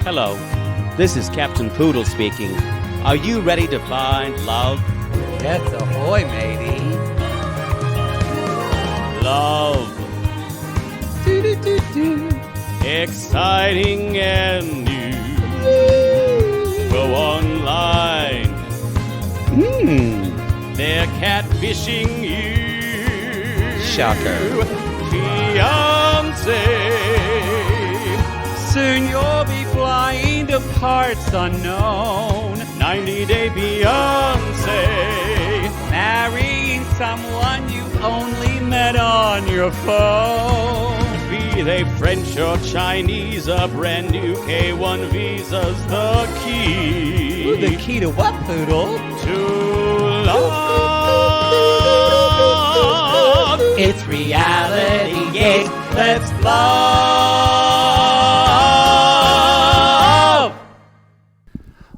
Hello, this is Captain Poodle speaking. Are you ready to find love? Yes, ahoy, matey. Love. Exciting and new. Go online. They're catfishing you. Shocker. Fiance. Soon you'll be flying to parts unknown. 90-day Fiance. Marrying someone you only met on your phone. Be they French or Chinese, a brand new K1 visa's the key. Ooh, the key to what, Poodle? To love. It's reality gate. Let's love.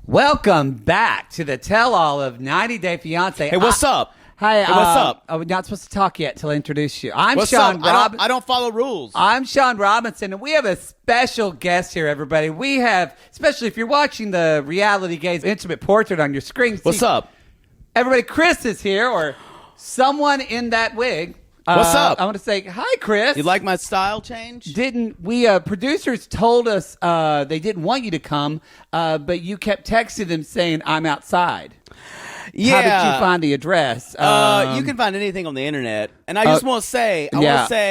Welcome back to the tell-all of 90 Day Fiance. Hey, what's up? Hi, Hey, what's up? We're not supposed to talk yet till I introduce you. I'm What's Sean up? Robinson. I don't follow rules. I'm Sean Robinson, and we have a special guest here, everybody. We have, especially if you're watching the Reality Gaze intimate portrait on your screen. What's up? Everybody, Chris is here, or someone in that wig. What's up? I want to say, hi, Chris. You like my style change? Didn't we? Producers told us they didn't want you to come, but you kept texting them saying, I'm outside. Yeah. How did you find the address? You can find anything on the internet. And I just want to say, Are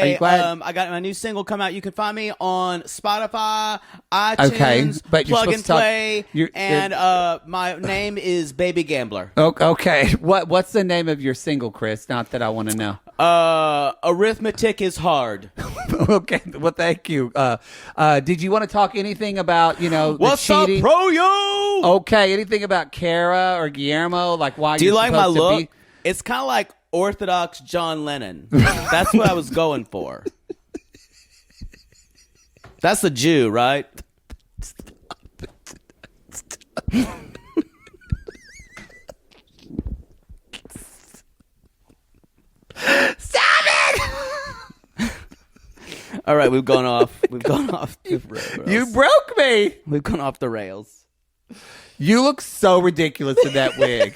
you glad? I got my new single come out. You can find me on Spotify, iTunes, Okay, but you're Plug and supposed to talk- Play, you're- my name is Baby Gambler. Okay. What's the name of your single, Chris? Not that I want to know. Arithmetic is hard. Okay. Well, thank you. Did you want to talk anything about, the What's up, cheating? pro yo? Okay. Anything about Kara or Guillermo? Like why Do you're you like my supposed to look? be- It's kind of like Orthodox John Lennon. That's what I was going for. That's the Jew, right? Stop it! All right, we've gone off. We've gone off the rails. You broke me. We've gone off the rails. You look so ridiculous in that wig.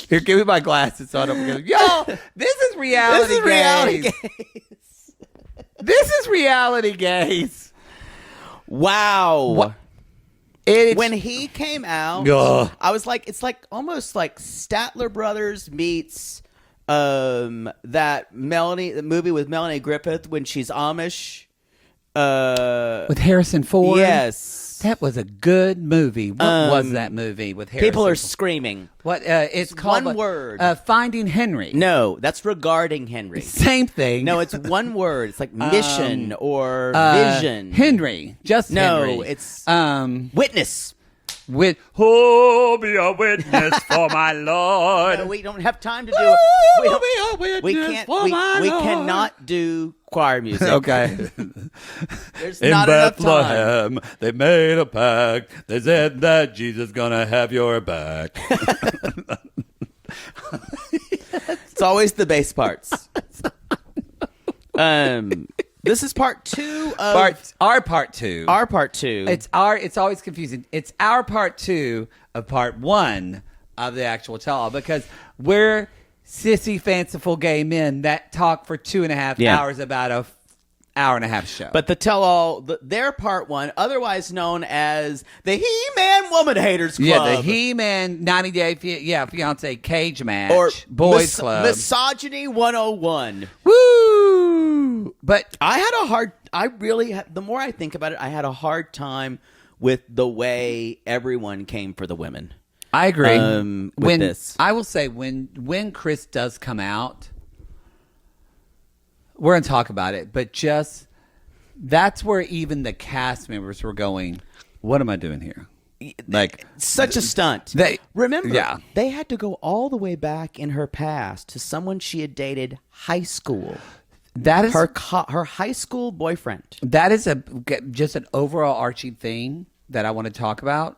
Here, give me my glasses so I don't forget. Yo, this is reality. This is reality gaze. gaze. This is reality gaze. Wow. What? When he came out, Ugh. I was like, it's like almost like Statler Brothers meets that movie with Melanie Griffith when she's Amish. With Harrison Ford. Yes. That was a good movie. What was that movie with Harrison? People are Ford? screaming. What? It's called one word. Finding Henry. No, that's regarding Henry. Same thing. No, it's one word. It's like mission or vision. Henry. Just No, Henry. it's Witness witness. be a witness for my Lord. No, we don't have time to do Who we will don't- be a witness we can't. for We, my we Lord? cannot do choir music. Okay. There's In not enough time. Bethlehem, they made a pact. They said that Jesus gonna have your back. It's always the bass parts. This is part two of Our part two. our part two. It's always confusing. It's our part two of part one of the actual tell-all because we're sissy, fanciful gay men that talk for 2.5 Yeah. hours about a hour and a half show. But the tell-all, their part one, otherwise known as the He-Man Woman Haters Club. yeah, the He-Man 90 Day Fiance cage match or boys club. Misogyny 101. Woo! But The more I think about it, I had a hard time with the way everyone came for the women. I agree. With this. I will say when Chris does come out, we're gonna talk about it. But just that's where even the cast members were going. What am I doing here? Like Such a stunt. Remember, yeah. they had to go all the way back in her past to someone she had dated high school. That is Her high school boyfriend. that is just an overall arching thing that I want to talk about.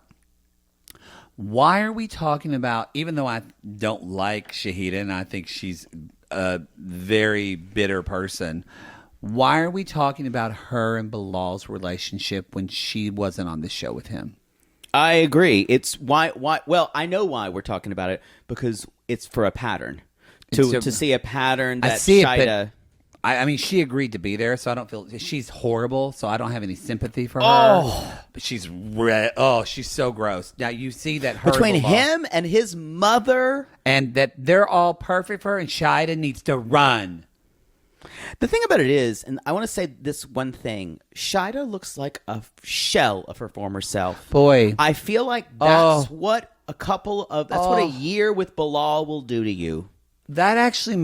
Why are we talking about, even though I don't like Shaeeda and I think she's a very bitter person, Why are we talking about her and Bilal's relationship when she wasn't on the show with him? I agree. It's why. Well, I know why we're talking about it, because it's for a pattern. To see a pattern that I see Shaeeda... it, but I mean, she agreed to be there, so I don't feel she's horrible. So I don't have any sympathy for her. But she's she's so gross. Now you see that her between him and his mother, and that they're all perfect for her, and Shaeeda needs to run. The thing about it is, and I want to say this one thing, Shaeeda looks like a shell of her former self. Boy, I feel like that's what what a year with Bilal will do to you. That actually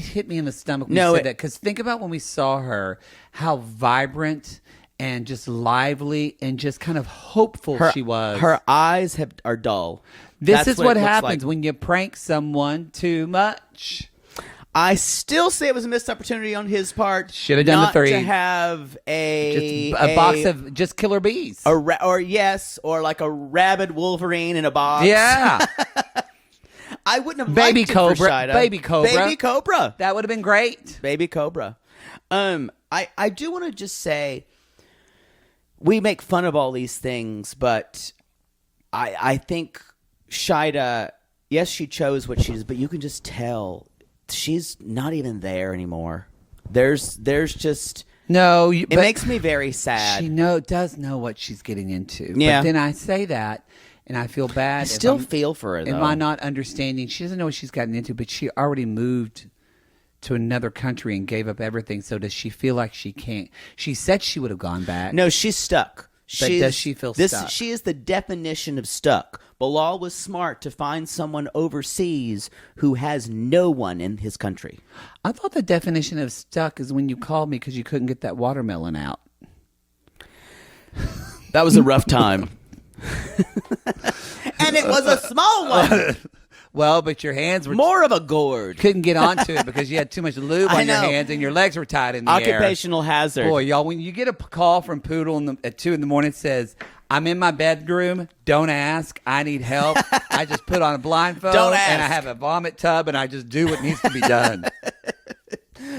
hit me in the stomach when you said that, because think about when we saw her, how vibrant and just lively and just kind of hopeful she was. Her eyes are dull. This is what happens when you prank someone too much. I still say it was a missed opportunity on his part. Should have done the 3. To have a box of just killer bees. Or like a rabid Wolverine in a box. Yeah. I wouldn't have Baby liked Cobra. It for Shaeeda. Baby Cobra. Baby Cobra. That would have been great. Baby Cobra. I do want to just say, we make fun of all these things, but I think Shaeeda, yes, she chose what she is, but you can just tell she's not even there anymore. There's just it makes me very sad. She does know what she's getting into. Yeah. But then I say that, and I feel bad. I still feel for her, though. Am I not understanding? She doesn't know what she's gotten into, but she already moved to another country and gave up everything. So does she feel like she can't? She said she would have gone back. No, she's stuck. But does she feel stuck? She is the definition of stuck. Bilal was smart to find someone overseas who has no one in his country. I thought the definition of stuck is when you called me because you couldn't get that watermelon out. That was a rough time. And it was a small one. Well, but your hands were more of a gourd. Couldn't get onto it because you had too much lube on your hands and your legs were tied in the Occupational air. hazard. Boy, y'all, when you get a call from Poodle at 2 in the morning, it says, "I'm in my bedroom. Don't ask. I need help." I just put on a blindfold and I have a vomit tub and I just do what needs to be done.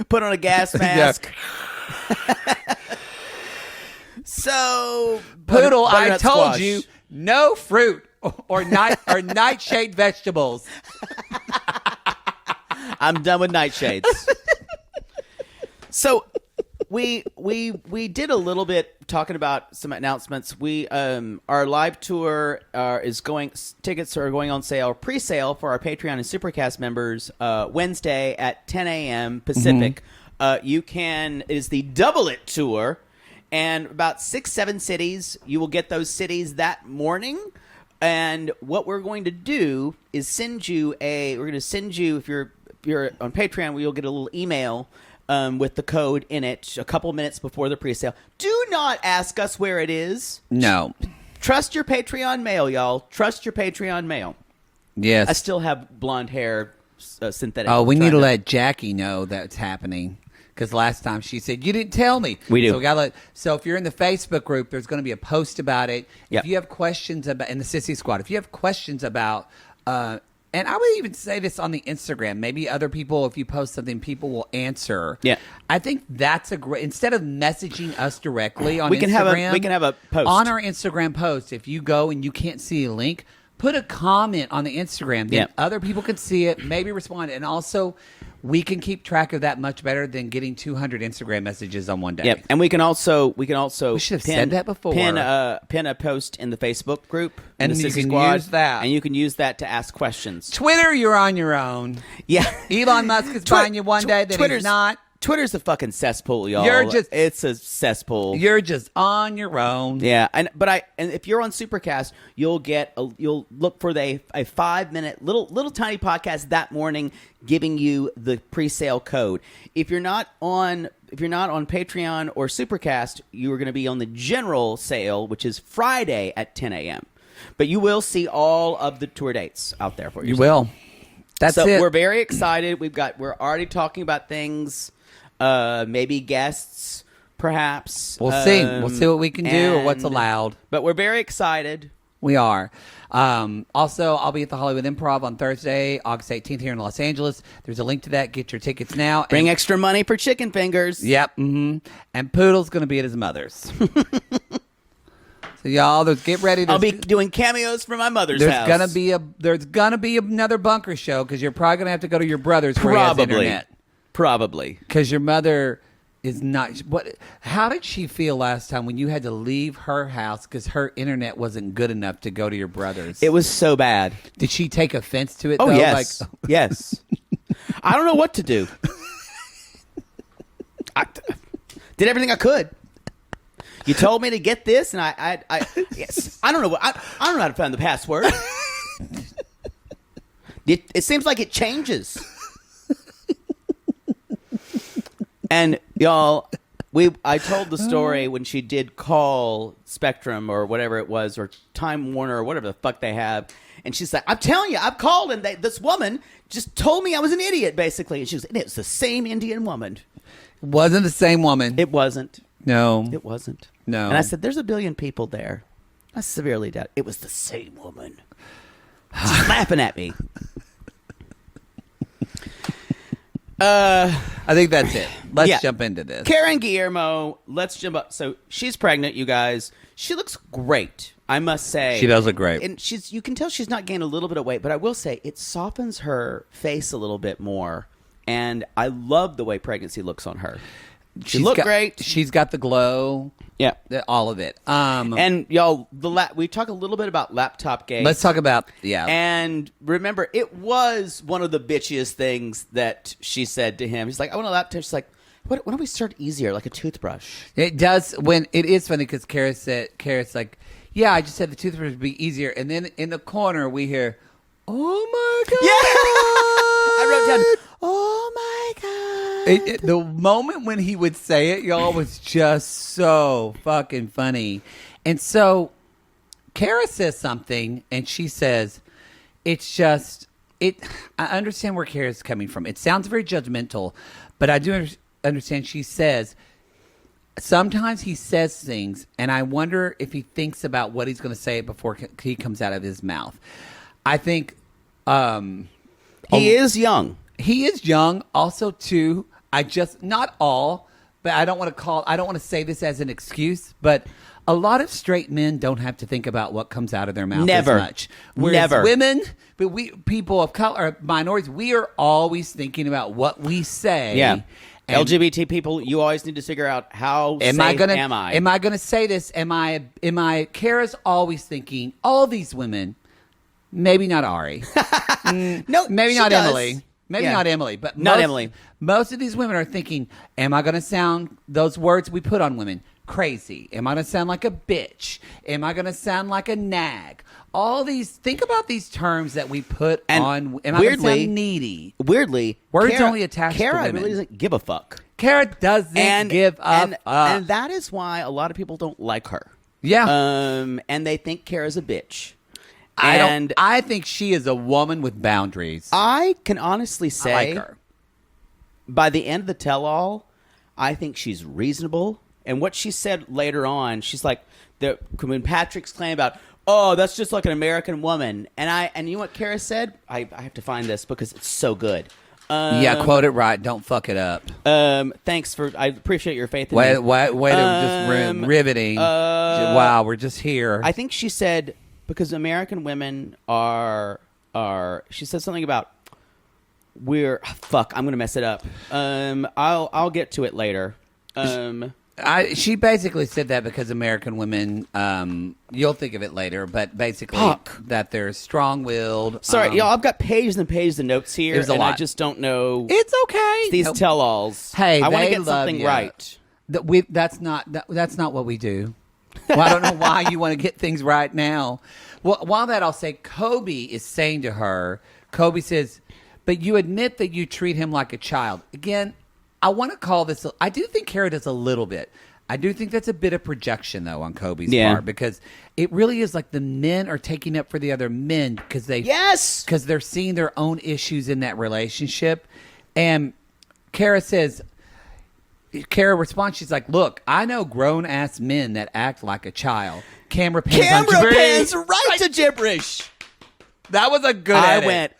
Put on a gas mask. So, Poodle, I told you, no fruit or nightshade vegetables. I'm done with nightshades. So we did a little bit talking about some announcements. We our live tour tickets are going on sale, pre-sale for our Patreon and Supercast members Wednesday at 10 a.m. Pacific. It is the Double It tour, and about 6-7 cities. You will get those cities that morning. And what we're going to do is send you if you're on Patreon, you'll get a little email with the code in it a couple minutes before the pre-sale. Do not ask us where it is. No. Trust your Patreon mail, y'all. Trust your Patreon mail. Yes. I still have blonde hair, synthetic. Oh, we need to let Jackie know that's happening. Because last time she said, "You didn't tell me." We do. So if you're in the Facebook group, there's going to be a post about it. Yep. If you have questions about, in the Sissy Squad, if you have questions about, and I would even say this on the Instagram, maybe other people, if you post something, people will answer. Yeah. I think that's a great, instead of messaging us directly on we can Instagram. We can have a post. On our Instagram post, if you go and you can't see a link, put a comment on the Instagram. Then other people can see it, maybe respond. And also, we can keep track of that much better than getting 200 Instagram messages on one day. Yep, and we can also we should have said that before. Pin a post in the Facebook group, and you can use that, and you can use that to ask questions. Twitter, you're on your own. Yeah, Elon Musk is buying you one day, then he's not. Twitter's a fucking cesspool, y'all. It's a cesspool. You're just on your own. Yeah, and if you're on Supercast, you'll look for a 5-minute little tiny podcast that morning giving you the pre-sale code. If you're not on Patreon or Supercast, you are going to be on the general sale, which is Friday at 10 a.m. But you will see all of the tour dates out there for you. You will. That's it. We're very excited. We're already talking about things. Maybe guests, perhaps. We'll see. We'll see what we can do or what's allowed. But we're very excited. We are. Also, I'll be at the Hollywood Improv on Thursday, August 18th here in Los Angeles. There's a link to that. Get your tickets now. Bring extra money for chicken fingers. Yep. Mm-hmm. And Poodle's going to be at his mother's. So y'all, get ready. I'll be doing cameos for my mother's house. There's gonna be another bunker show because you're probably gonna have to go to your brother's where he has internet. Probably. Because your mother is not. What? How did she feel last time when you had to leave her house because her internet wasn't good enough to go to your brother's? It was so bad. Did she take offense to it? Oh, though? yes. Yes. I don't know what to do. I did everything I could. You told me to get this, and yes. I don't know. I don't know how to find the password. It seems like it changes. And y'all, I told the story when she did call Spectrum or whatever it was, or Time Warner or whatever the fuck they have, and she's like, "I'm telling you, I've called, and this woman just told me I was an idiot, basically." And she was, and it's the same Indian woman. Wasn't the same woman. It wasn't. No, it wasn't. No. And I said, "There's a billion people there." I severely doubt it was the same woman. She's laughing at me. I think that's it. Let's jump into this. Karen Guillermo, let's jump up. So she's pregnant, you guys. She looks great, I must say. She does look great. And you can tell she's not gained a little bit of weight, but I will say it softens her face a little bit more. And I love the way pregnancy looks on her. She looked great. She's got the glow. Yeah. All of it. And y'all, we talk a little bit about laptop games. Let's talk about, And remember, it was one of the bitchiest things that she said to him. He's like, "I want a laptop." She's like, why don't we start easier, like a toothbrush? It does. When it is funny because Kara's like, "Yeah, I just said the toothbrush would be easier." And then in the corner we hear, "Oh my God." Yeah. I wrote down, "Oh my God." The moment when he would say it, y'all, was just so fucking funny. And so Kara says something, and she says, it's just, I understand where Kara's coming from. It sounds very judgmental, but I do understand. She says, sometimes he says things, and I wonder if he thinks about what he's going to say before he comes out of his mouth. I think... he is young. He is young. Also, too, not all, but I don't want to say this as an excuse, but a lot of straight men don't have to think about what comes out of their mouth Never. as much. Whereas women, but people of color, minorities, we are always thinking about what we say. Yeah. And LGBT people, you always need to figure out how am safe I gonna, am I? Am I going to say this? Am I? Kara's always thinking, all these women, maybe not Ari. No, maybe not does. Emily. Maybe not Emily, but Emily. Most of these women are thinking, am I going to sound, those words we put on women, crazy? Am I going to sound like a bitch? Am I going to sound like a nag? All these, think about these terms that we put on. Am I going to sound needy? Weirdly, words only attached to Kara women. really doesn't give a fuck. Kara doesn't give a fuck. And that is why a lot of people don't like her. Yeah. And they think Kara's a bitch. I think she is a woman with boundaries. I can honestly say, I like her. By the end of the tell-all, I think she's reasonable. And what she said later on, she's like, when Patrick's claim about, "Oh, that's just like an American woman," and you know what Kara said? I have to find this because it's so good. Quote it right. Don't fuck it up. Thanks I appreciate your faith in me. Wait to just riveting. Wow, we're just here. I think she said, because American women are she said something about I'm going to mess it up. I'll get to it later. She basically said that because American women, you'll think of it later, but basically that they're strong-willed. Sorry, y'all, I've got pages and pages of notes here, there's a lot. I just don't know. It's okay. These tell-alls. Hey, I want to they get love something you. right. That's not what we do. Well, I don't know why you want to get things right now. Well, while that, I'll say Kobe is saying to her, Kobe says, "But you admit that you treat him like a child." Again, I want to call this, I do think Kara does a little bit. I do think that's a bit of projection, though, on Kobe's part, because it really is like the men are taking up for the other men because they're seeing their own issues in that relationship. And Kara says, Kara responds, she's like, look, I know grown-ass men that act like a child. Camera pans on Jibri. pans right to gibberish. That was a good I edit. went,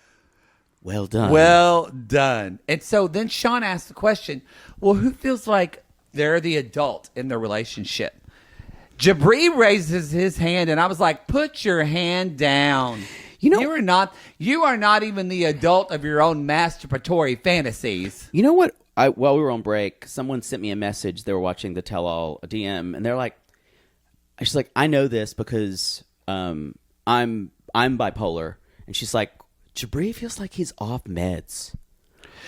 well done. Well done. And so then Sean asked the question, well, who feels like they're the adult in the relationship? Jibri raises his hand, and I was like, put your hand down. You are not even the adult of your own masturbatory fantasies. You know what? While we were on break, someone sent me a message. They were watching the tell-all, a DM, and they're like, she's like, I know this because I'm bipolar. And she's like, Jibri feels like he's off meds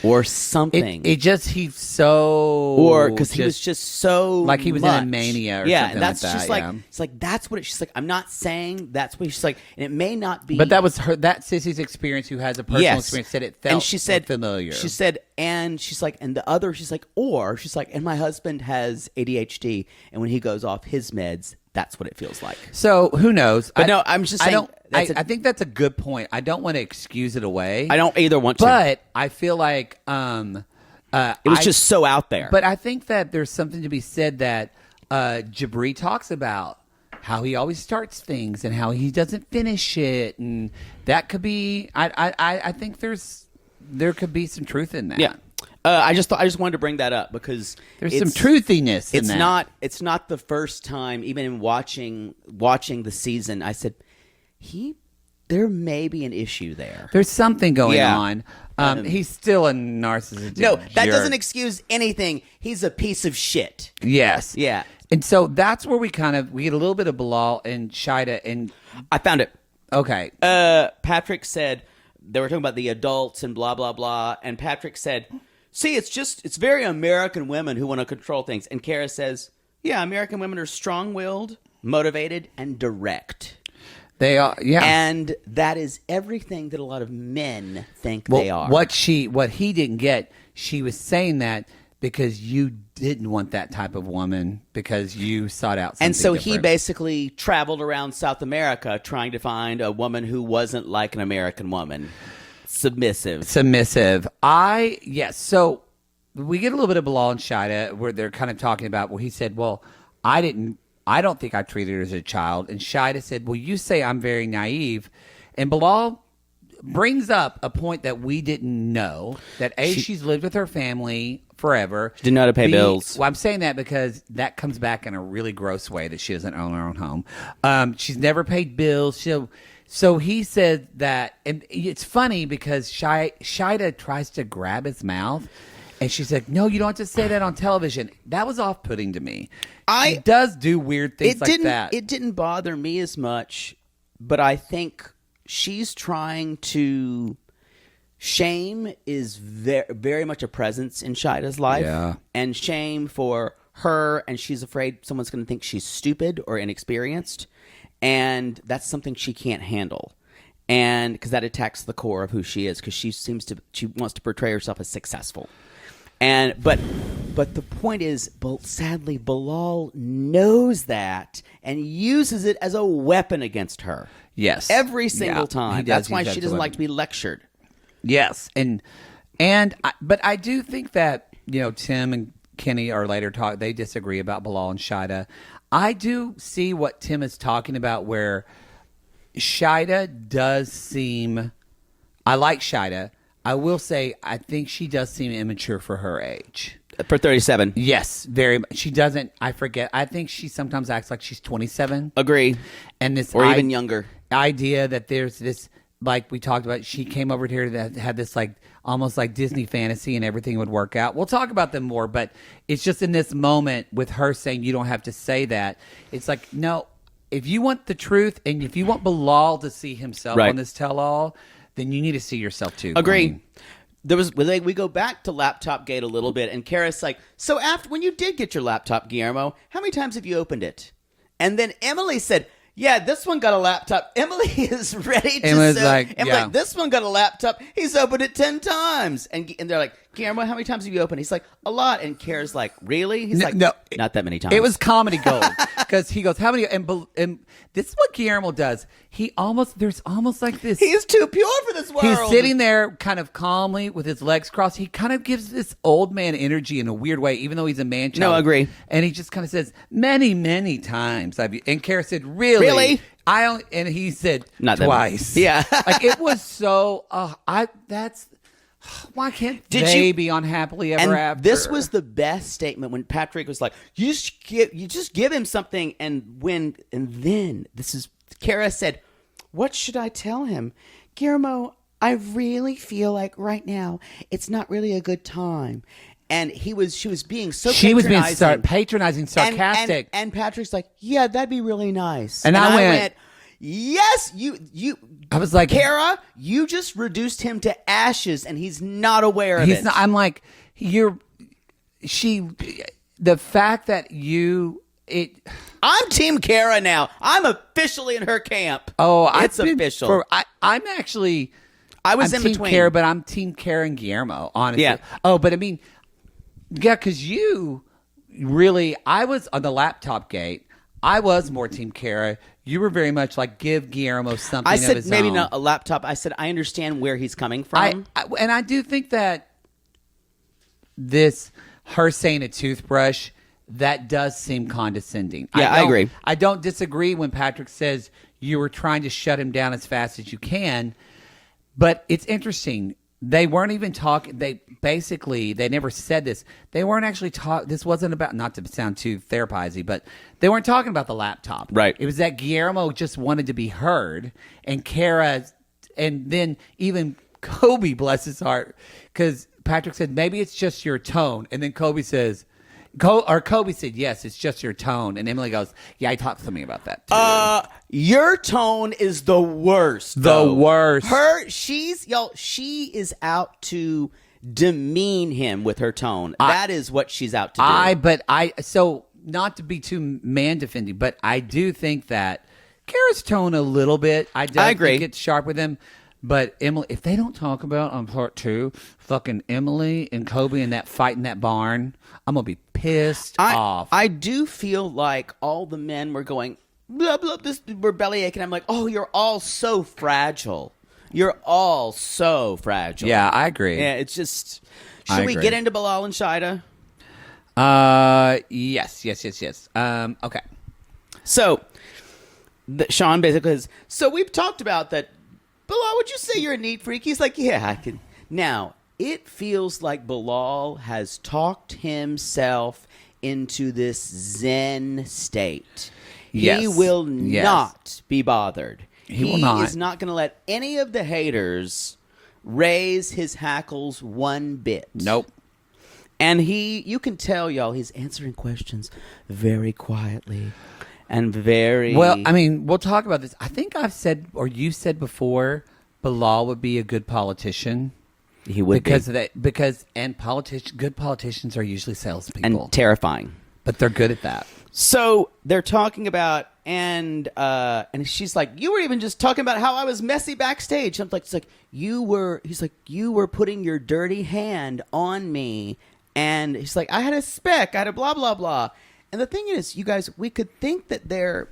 or something. He's so... Or because he was just so like he was much. in a mania or yeah, something and that's like that. just like, it's like, that's what she's like, I'm not saying that's what she's like, and it may not be. But that was that sissy's experience who has a personal experience said it felt and she said, familiar. She said, and she's like, and the other, she's like, and my husband has ADHD, and when he goes off his meds, that's what it feels like. So who knows? But no, I'm just saying. I think that's a good point. I don't want to excuse it away. I don't either want to. But I feel like it was just so out there. But I think that there's something to be said that Jibri talks about how he always starts things and how he doesn't finish it, and that could be. I think there could be some truth in that. Yeah. I just wanted to bring that up because there's some truthiness in that. It's not the first time, even in watching the season, I said there may be an issue there. There's something going on. He's still a narcissist. No, that doesn't excuse anything. He's a piece of shit. Yes. Yeah. And so that's where we get a little bit of Bilal and Shaeeda, and I found it. Okay. Patrick said they were talking about the adults and blah blah blah, and Patrick said, see, it's very American women who want to control things. And Kara says, yeah, American women are strong-willed, motivated, and direct. They are, yeah. And that is everything that a lot of men think they are. What he didn't get, she was saying that because you didn't want that type of woman because you sought out something And so different. he basically traveled around South America trying to find a woman who wasn't like an American woman. Submissive. Yes. So we get a little bit of Bilal and Shaeeda where they're kind of talking about, well, he said, well, I don't think I treated her as a child. And Shaeeda said, well, you say I'm very naive. And Bilal brings up a point that we didn't know, that she's lived with her family forever. She didn't know how to pay bills. Well, I'm saying that because that comes back in a really gross way that she doesn't own her own home. She's never paid bills. So he said that, and it's funny because Shaeeda tries to grab his mouth, and she's like, no, you don't have to say that on television. That was off-putting to me. He does do weird things like that. It didn't bother me as much, but I think she's trying to... Shame is very, very much a presence in Shaeeda's life. Yeah. And shame for her, and she's afraid someone's going to think she's stupid or inexperienced. And that's something she can't handle. And because that attacks the core of who she is, because she wants to portray herself as successful. But the point is, sadly, Bilal knows that and uses it as a weapon against her. Yes. Every single time. That's why she doesn't like to be lectured. Yes. But I do think that, Tim and Kenny are later they disagree about Bilal and Shaeeda. I do see what Tim is talking about where Shaeeda does seem... I like Shaeeda. I will say I think she does seem immature for her age. For 37. Yes, very much. She doesn't... I forget. I think she sometimes acts like she's 27. Agree. And this or even younger. Idea that there's this... Like we talked about, she came over here that had this almost like Disney fantasy and everything would work out. We'll talk about them more, but it's just in this moment with her saying you don't have to say that. It's like, no, if you want the truth and if you want Bilal to see himself on this tell-all, then you need to see yourself too. Agree. We go back to Laptop Gate a little bit, and Kara's like, so when you did get your laptop, Guillermo, how many times have you opened it? And then Emily said, yeah, this one got a laptop. Emily is ready to Emily's say, like, yeah. this one got a laptop. He's opened it 10 times. And they're like, Guillermo, how many times have you opened? He's like, a lot. And Kara's like, really? He's like, no, not that many times. It was comedy gold because he goes, how many? And this is what Guillermo does. There's almost like this. He's too pure for this world. He's sitting there kind of calmly with his legs crossed. He kind of gives this old man energy in a weird way, even though he's a man child. No, I agree. And he just kind of says, many, many times. And Kara said, really? Really? And he said, not twice. Yeah. Like it was so, why can't they be on happily ever after? This was the best statement when Patrick was like, you just give him something, and then this is Kara said, what should I tell him? Guillermo, I really feel like right now it's not really a good time. And she was being so she was being patronizing, sarcastic. And Patrick's like, yeah, that'd be really nice. And I went, yes, I was like, Kara, you just reduced him to ashes, and he's not aware of it. I'm like, the fact that I'm Team Kara now. I'm officially in her camp. Oh, it's official. I'm actually. I was I'm in Team between. Kara, but I'm Team Kara and Guillermo. Honestly. Yeah. Oh, but I mean, yeah, because you really, I was on the laptop gate. I was more Team Kara. You were very much like, give Guillermo something. I said of his maybe own. not a laptop. I said I understand where he's coming from. And I do think that her saying a toothbrush, that does seem condescending. Yeah, I agree. I don't disagree when Patrick says you were trying to shut him down as fast as you can, but it's interesting. They weren't even talking. They never said this. They weren't actually talking. This wasn't about, not to sound too therapizing, but they weren't talking about the laptop. Right. It was that Guillermo just wanted to be heard, and Kara, and then even Kobe, bless his heart, because Patrick said, maybe it's just your tone. And then Kobe said, yes, it's just your tone. And Emily goes, yeah, I talked to me about that too. Your tone is the worst. The worst. She is out to demean him with her tone. That is what she's out to do. So not to be too man defending, but I do think that Kara's tone a little bit. I agree. Think it's sharp with him. But Emily, if they don't talk about on part 2, fucking Emily and Kobe and that fight in that barn, I'm gonna be pissed off. I do feel like all the men were going blah blah. We're belly aching. I'm like, oh, you're all so fragile. You're all so fragile. Yeah, I agree. Yeah, it's just. Should we get into Bilal and Shaeeda? Yes. Okay. So, Sean basically says, so we've talked about that. Bilal, would you say you're a neat freak? He's like, yeah, I can. Now, it feels like Bilal has talked himself into this Zen state. Yes. He will not be bothered. He will not. He is not going to let any of the haters raise his hackles one bit. Nope. And you can tell, y'all, he's answering questions very quietly. And very well. I mean, we'll talk about this. I think I've said, or you said before, Bilal would be a good politician. He would because be. of that. Good politicians are usually salespeople and terrifying, but they're good at that. So they're talking about, and she's like, "You were even just talking about how I was messy backstage." I'm like, "It's like you were." He's like, "You were putting your dirty hand on me," and he's like, "I had a speck. I had a blah blah blah." And the thing is, you guys, we could think that they're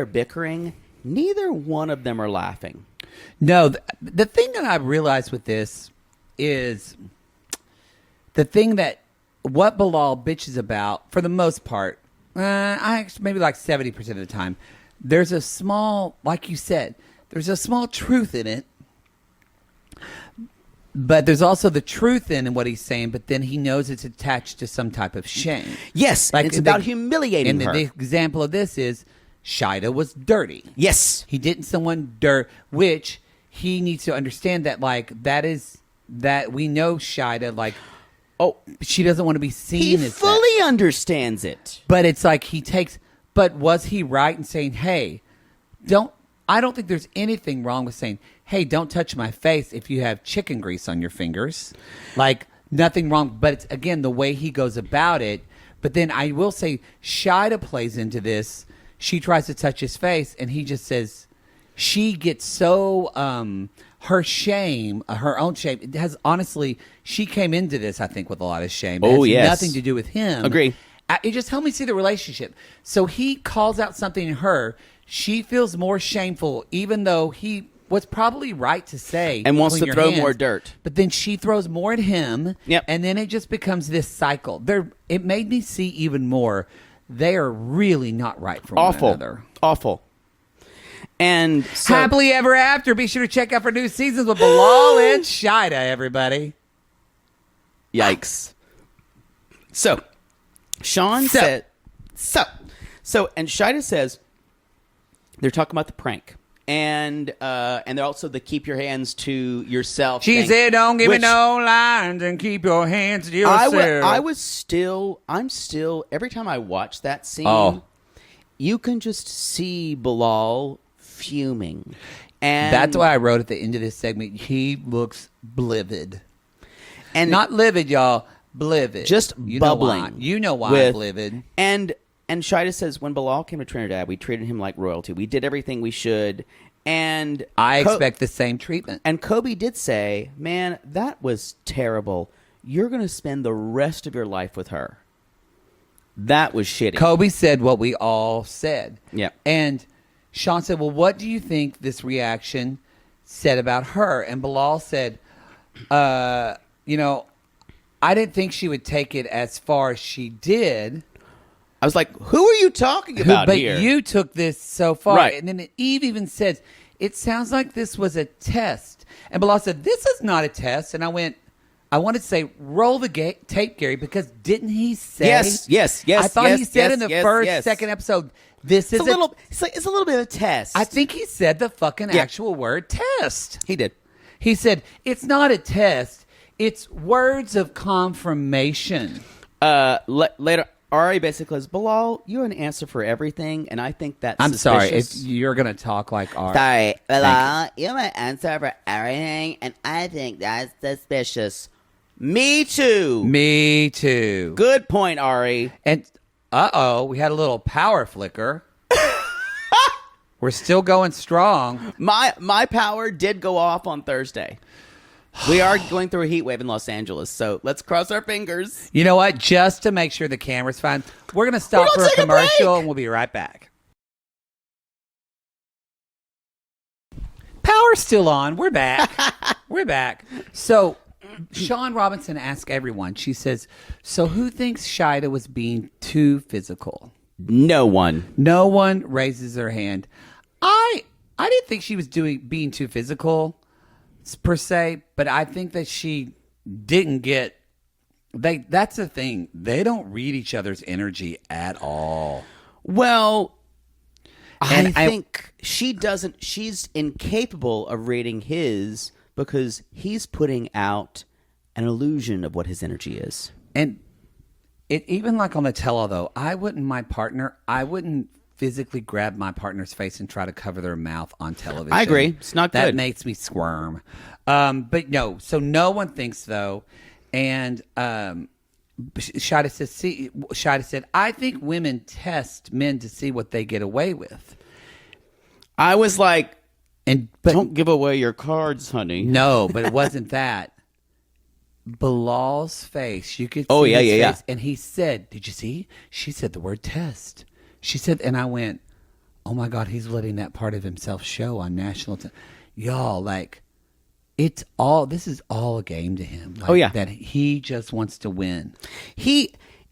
bickering. Neither one of them are laughing. No, the thing that I realized with this is the thing that what Bilal bitches about, for the most part, maybe like 70% of the time, there's a small, like you said, there's a small truth in it. But there's also the truth in what he's saying, but then he knows it's attached to some type of shame. Yes, like it's about humiliating her. And the example of this is Shaeeda was dirty. Yes. He didn't someone which he needs to understand that, like, that we know Shaeeda, like, she doesn't want to be seen as that. He fully understands it. But it's like but was he right in saying, hey, I don't think there's anything wrong with saying, hey, don't touch my face if you have chicken grease on your fingers. Like, nothing wrong. But it's, again, the way he goes about it. But then I will say, Shaeeda plays into this. she tries to touch his face, and he just says, she gets so her shame, her own shame. It has honestly, she came into this, I think, with a lot of shame. It has nothing to do with him. Agree. It just helped me see the relationship. So he calls out something in her. She feels more shameful, even though he was probably right to say. And wants to between throw your hands. more dirt. But then she throws more at him. Yep. And then it just becomes this cycle. It made me see even more. They are really not right for one another. Awful. And so, Happily Ever After. Be sure to check out for new seasons with Bilal and Shaeeda, everybody. Yikes. So, Sean said... So, and Shaeeda says, they're talking about the prank. And they're also the keep your hands to yourself She thing, said, don't give me no lines and keep your hands to yourself. I'm still, every time I watch that scene, you can just see Bilal fuming. And that's why I wrote at the end of this segment, he looks livid. And not livid, y'all, livid. Just bubbling. You know why I'm livid. And Shaeeda says, when Bilal came to Trinidad, we treated him like royalty. We did everything we should. And I expect the same treatment. And Kobe did say, man, that was terrible. You're going to spend the rest of your life with her. That was shitty. Kobe said what we all said. Yeah. And Sean said, well, what do you think this reaction said about her? And Bilal said, I didn't think she would take it as far as she did. I was like, who are you talking about here? But you took this so far. Right. And then Eve even says, it sounds like this was a test. And Bilal said, this is not a test. And I wanted to say, roll the tape, Gary, because didn't he say? Yes. I thought he said in the second episode, this is it's a little bit of a test. I think he said the fucking actual word test. He did. He said, it's not a test. It's words of confirmation. Later, Ari basically says, Bilal, you're an answer for everything, and I think that's I'm sorry suspicious. if you're going to talk like Ari. Sorry, Bilal, you're an answer for everything, and I think that's suspicious. Me too. Me too. Good point, Ari. And, we had a little power flicker. We're still going strong. My power did go off on Thursday. We are going through a heat wave in Los Angeles, so let's cross our fingers. You know what? Just to make sure the camera's fine, we're going to stop for a commercial, and we'll be right back. Power's still on. We're back. We're back. So, Sean Robinson asked everyone, she says, so who thinks Shaeeda was being too physical? No one. No one raises their hand. I didn't think she was being too physical per se, but I think that she didn't get that's the thing. They don't read each other's energy at all. Well, I think she doesn't. She's incapable of reading his because he's putting out an illusion of what his energy is. And it even like on the tell-all though, I wouldn't physically grab my partner's face and try to cover their mouth on television. I agree. It's not good. That makes me squirm. But no, so no one thinks though. And Shaeeda said, I think women test men to see what they get away with. I was like, but don't give away your cards, honey. No, but it wasn't that. Bilal's face, you could see his face. And he said, did you see? She said the word test. She said, and I went, oh my God, he's letting that part of himself show on national y'all, like, this is all a game to him. Like, that he just wants to win.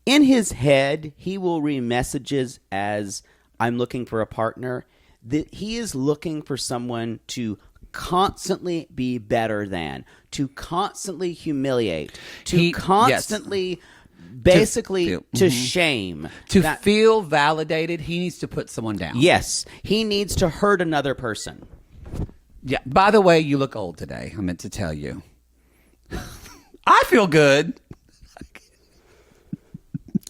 In his head, he will read messages as, I'm looking for a partner. That he is looking for someone to constantly be better than, to constantly humiliate, to constantly... Basically, to shame. To feel validated, he needs to put someone down. Yes. He needs to hurt another person. Yeah. By the way, you look old today. I meant to tell you. I feel good.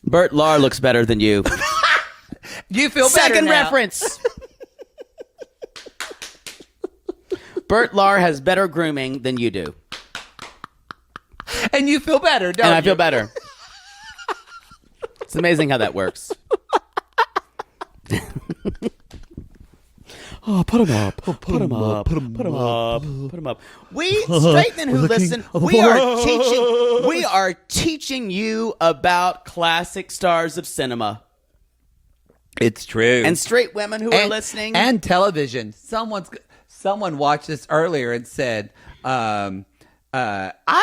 Bert Lahr looks better than you. You feel better Second now. reference. Bert Lahr has better grooming than you do. And you feel better, don't you? And I feel better. It's amazing how that works. Oh, put them up. Put them up. Put them up. Put them up. We straight men who listen, we are teaching you about classic stars of cinema. It's true. And straight women who are listening. And television. Someone watched this earlier and said, I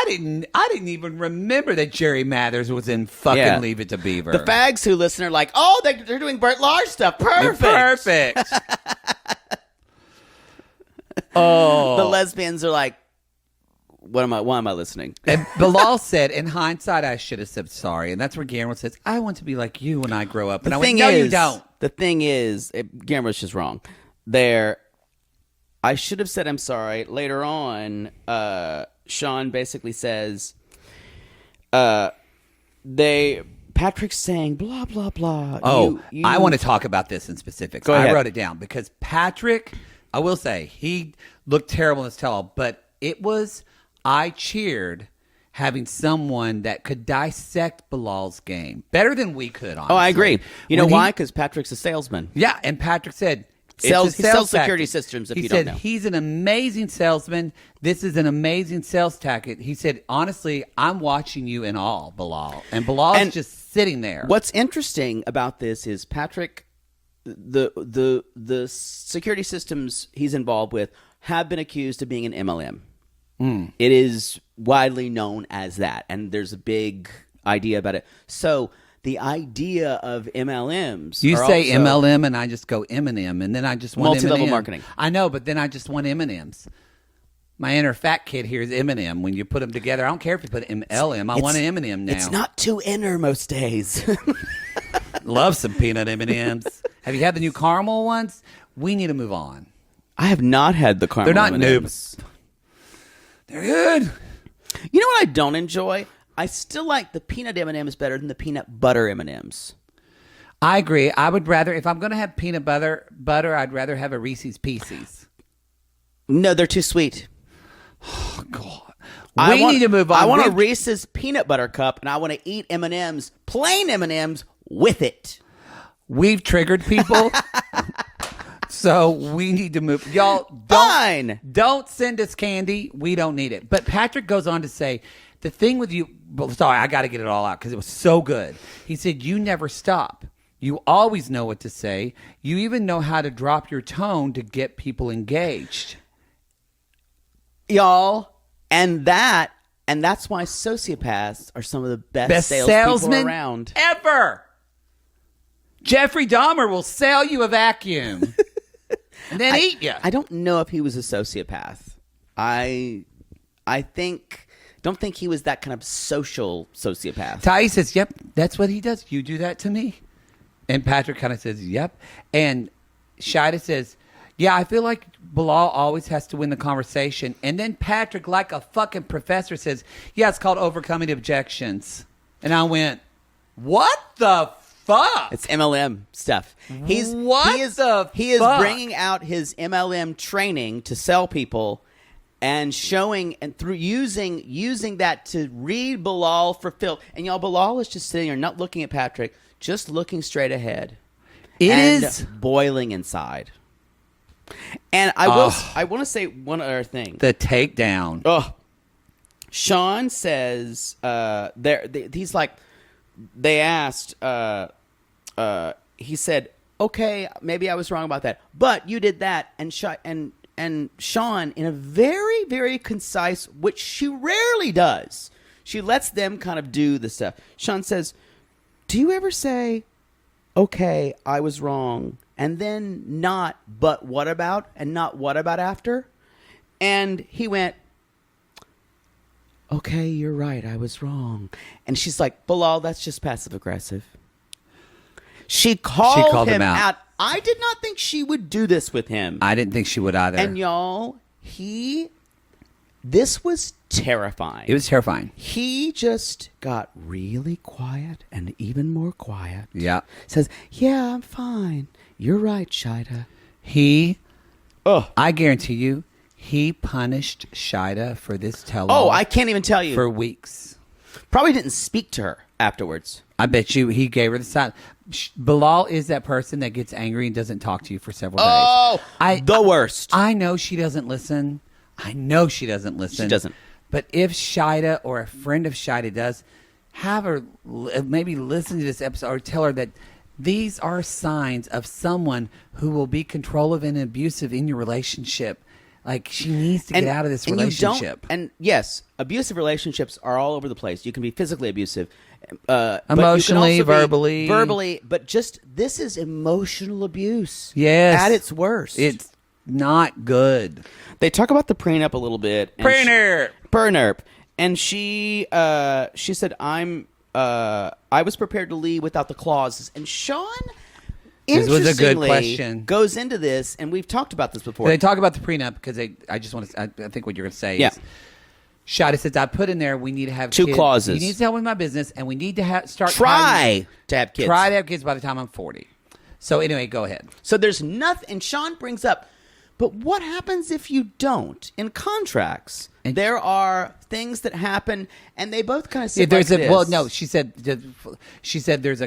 didn't even remember that Jerry Mathers was in fucking Leave It to Beaver. The fags who listen are like, oh, they're doing Burt Lars stuff. Perfect. Perfect. Oh. The lesbians are like, why am I listening? And Bilal said, in hindsight, I should have said sorry. And that's where Guillermo says, I want to be like you when I grow up. And I went, no, you don't. The thing is, Guillermo's just wrong. I should have said I'm sorry. Later on, Sean basically says, Patrick's saying blah, blah, blah. Oh, I want to talk about this in specifics. Go ahead. I wrote it down because Patrick, I will say, he looked terrible in his tell, but I cheered having someone that could dissect Bilal's game better than we could, honestly. Oh, I agree. You know why? Because Patrick's a salesman. Yeah, and Patrick said, he sells security systems, if you don't know. He said, he's an amazing salesman. This is an amazing sales tactic. He said, honestly, I'm watching you in awe, Bilal. And Bilal's just sitting there. What's interesting about this is Patrick, the security systems he's involved with have been accused of being an MLM. It is widely known as that, and there's a big idea about it. So the idea of MLMs. You say MLM, and I just go M&M, and then I just want multi-level M&M. marketing. I know, but then I just want M&Ms. My inner fat kid here is M&M. When you put them together, I don't care if you put MLM. I want an M&M now. It's not too inner most days. Love some peanut M&Ms. Have you had the new caramel ones? We need to move on. I have not had the caramel. They're not M&Ms. noobs. They're good. You know what I don't enjoy? I still like the peanut M&Ms better than the peanut butter M&Ms. I agree. I would rather, if I'm going to have peanut butter, I'd rather have a Reese's Pieces. No, they're too sweet. Oh, God. We need to move on. I want a Reese's peanut butter cup, and I want to eat M&Ms, plain M&Ms, with it. We've triggered people. So we need to move. Y'all, don't send us candy. We don't need it. But Patrick goes on to say, the thing with you, sorry, I got to get it all out because it was so good. He said, you never stop. You always know what to say. You even know how to drop your tone to get people engaged. Y'all, and that's why sociopaths are some of the best salesmen around. Ever. Jeffrey Dahmer will sell you a vacuum. And then eat you. I don't know if he was a sociopath. I don't think he was that kind of social sociopath. Tai says, yep, that's what he does. You do that to me. And Patrick kind of says, yep. And Shaeeda says, yeah, I feel like Bilal always has to win the conversation. And then Patrick, like a fucking professor, says, yeah, it's called overcoming objections. And I went, what the fuck? It's MLM stuff. He is bringing out his MLM training to sell people and showing and through using that to read Bilal for Phil. And y'all, Bilal is just sitting there not looking at Patrick, just looking straight ahead. It is boiling inside. And I want to say one other thing. The takedown. Oh, Sean says he's like, they asked. He said, "Okay, maybe I was wrong about that, but you did that." And Sean, in a very, very concise, which she rarely does, she lets them kind of do the stuff. Sean says, "Do you ever say, 'Okay, I was wrong,' and then not, but what about, and not what about after?" And he went, "Okay, you're right, I was wrong." And she's like, "Bilal, that's just passive aggressive." She called him out. I did not think she would do this with him. I didn't think she would either. And y'all, this was terrifying. It was terrifying. He just got really quiet and even more quiet. Yeah. Says, "Yeah, I'm fine. You're right, Shaeeda." I guarantee you, he punished Shaeeda for this tell-all. Oh, I can't even tell you. For weeks. Probably didn't speak to her afterwards. I bet you he gave her the sign. Bilal is that person that gets angry and doesn't talk to you for several days. Oh, the worst. I know she doesn't listen. She doesn't. But if Shaeeda or a friend of Shaeeda does, have her maybe listen to this episode or tell her that these are signs of someone who will be controlling and abusive in your relationship. Like, she needs to get out of this relationship. And yes, abusive relationships are all over the place. You can be physically abusive. Emotionally, verbally, but just this is emotional abuse. Yes. At its worst. It's not good. They talk about the prenup a little bit. Prenup. And she said, I was prepared to leave without the clauses. And Sean, this was a good question, goes into this, and we've talked about this before. They talk about the prenup because I think what you're going to say is, Shaeeda says, I put in there, we need to have two kids. clauses. He needs to help with my business, and we need to try to have kids. Try to have kids by the time I'm 40. So anyway, go ahead. So there's nothing, and Sean brings up, but what happens if you don't? In contracts, there are things that happen, and they both kind of say this. Well, no, she said there's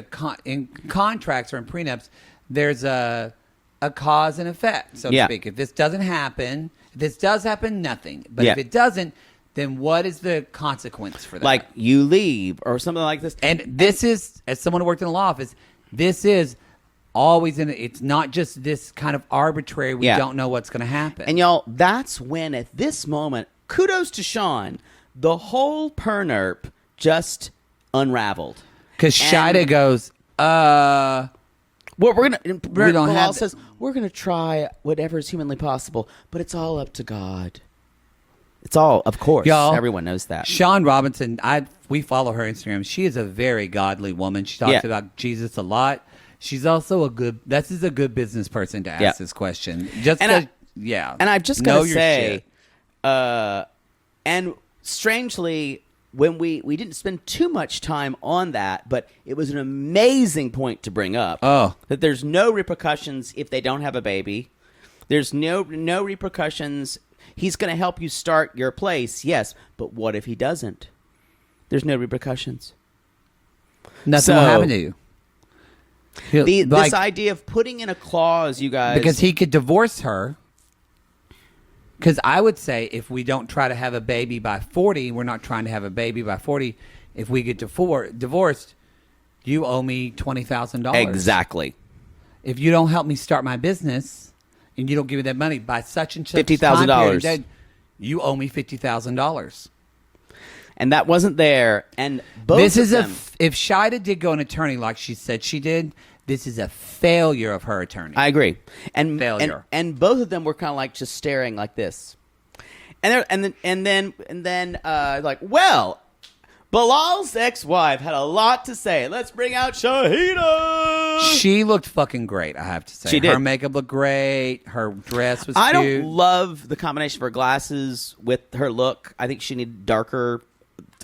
in contracts or in prenups, there's a cause and effect, so to speak. If this doesn't happen, if this does happen, nothing. But if it doesn't, then what is the consequence for that? Like you leave or something like this. And this is, as someone who worked in a law office, this is always it's not just this kind of arbitrary, we don't know what's going to happen. And y'all, that's when at this moment, kudos to Sean, the whole pernerp just unraveled. Because Shaeeda goes, well, Bilal says, we're going to try whatever is humanly possible, but it's all up to God. It's all, of course, y'all, everyone knows that. Sean Robinson, we follow her Instagram. She is a very godly woman. She talks about Jesus a lot. She's also a good business person to ask this question. And I've just got to say, and strangely, when we didn't spend too much time on that, but it was an amazing point to bring up. Oh, that there's no repercussions if they don't have a baby. There's no repercussions. He's going to help you start your place, yes, but what if he doesn't? There's no repercussions. Nothing will happen to you. This idea of putting in a clause, you guys, because he could divorce her. Because I would say if we don't try to have a baby by 40, we're not trying to have a baby by 40. If we get divorced, you owe me $20,000. Exactly. If you don't help me start my business and you don't give me that money by such and such $50,000, you owe me $50,000. And that wasn't there. And both this is if Shaeeda did go an attorney like she said she did, this is a failure of her attorney. I agree. And failure. And both of them were kind of like just staring like this. And then like, well, Bilal's ex-wife had a lot to say. Let's bring out Shaeeda. She looked fucking great, I have to say. She did. Her makeup looked great. Her dress was I cute. don't love the combination of her glasses with her look. I think she needed darker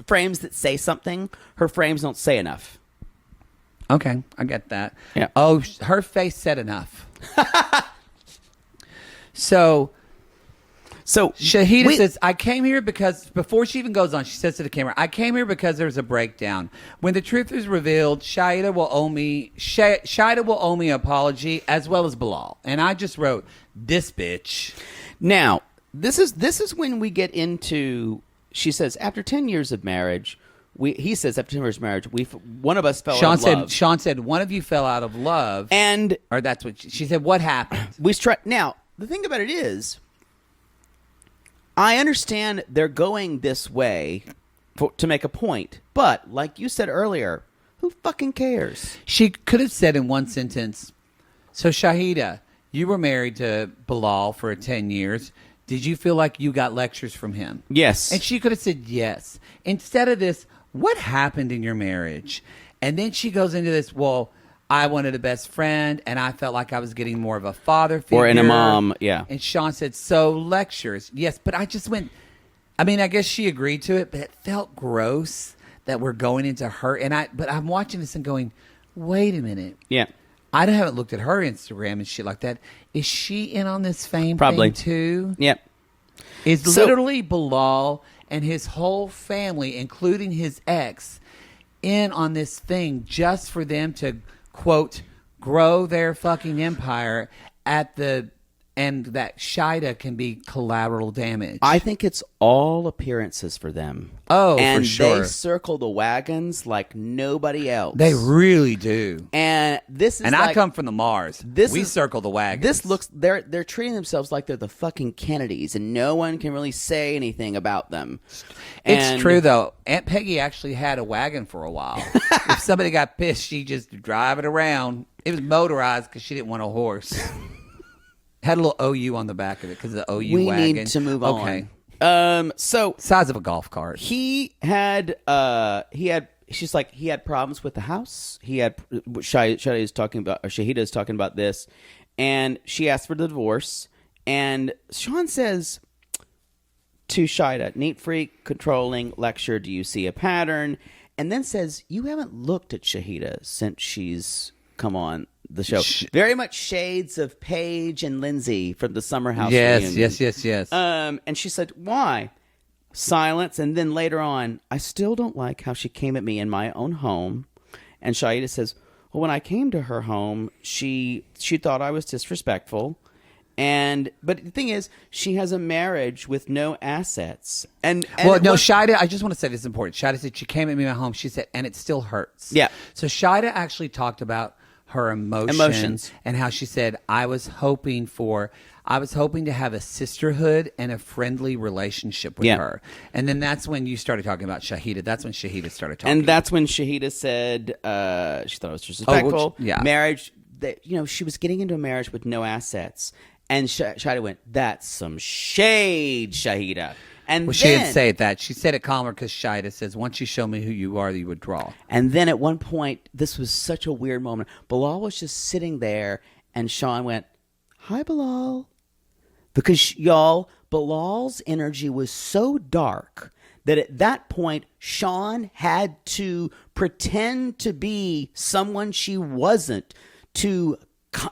frames that say something. Her frames don't say enough. Okay, I get that. Yeah. Oh, her face said enough. So Shaeeda says, I came here because, before she even goes on, she says to the camera, I came here because there's a breakdown. When the truth is revealed, Shaeeda will owe me an apology, as well as Bilal. And I just wrote, this bitch. Now, this is when we get into, she says, after 10 years of marriage, he says after 10 years of marriage, one of us fell out of love. Sean said, one of you fell out of love. Or that's what she said, what happened? Now, the thing about it is, I understand they're going this way to make a point, but like you said earlier, who fucking cares? She could have said in one sentence, so Shaeeda, you were married to Bilal for 10 years. Did you feel like you got lectures from him? Yes. And she could have said yes. Instead of this, what happened in your marriage? And then she goes into this, well, I wanted a best friend, and I felt like I was getting more of a father figure. Or in a mom, yeah. And Sean said, so lectures. Yes, but I just went, I mean, I guess she agreed to it, but it felt gross that we're going into her. But I'm watching this and going, wait a minute. Yeah. I haven't looked at her Instagram and shit like that. Is she in on this fame Probably. thing too? Yep. Is literally Bilal and his whole family, including his ex, in on this thing just for them to quote, grow their fucking empire and that Shaeeda can be collateral damage. I think it's all appearances for them. Oh, and for sure. They circle the wagons like nobody else. They really do. And this is And like, I come from the Mars. We circle the wagons. This looks they're treating themselves like they're the fucking Kennedys, and no one can really say anything about them. It's true though. Aunt Peggy actually had a wagon for a while. If somebody got pissed, she just drive it around. It was motorized because she didn't want a horse. Had a little OU on the back of it because of the OU wagon. We need to move on. Okay. So size of a golf cart. He had problems with the house. He had Shaeeda is talking about this, and she asked for the divorce. And Sean says to Shaeeda, neat freak, controlling, lecture, do you see a pattern? And then says, you haven't looked at Shaeeda since she's come on the show. Very much shades of Paige and Lindsay from the Summer House reunion. Yes. And she said, why? Silence. And then later on, I still don't like how she came at me in my own home. And Shaeeda says, well, when I came to her home, she thought I was disrespectful. But the thing is, she has a marriage with no assets. Shaeeda, I just want to say this is important. Shaeeda said she came at me in my home. She said, and it still hurts. Yeah. So Shaeeda actually talked about her emotions and how she said, I was hoping to have a sisterhood and a friendly relationship with her. And then that's when you started talking about Shaeeda. That's when Shaeeda started talking. And that's when Shaeeda said she thought it was disrespectful. Marriage, that she was getting into a marriage with no assets. And Shaeeda went, that's some shade, Shaeeda. And she didn't say that. She said it calmer because Shaeeda says, once you show me who you are, you would draw. And then at one point, this was such a weird moment. Bilal was just sitting there, and Sean went, hi, Bilal. Because, Bilal's energy was so dark that at that point, Sean had to pretend to be someone she wasn't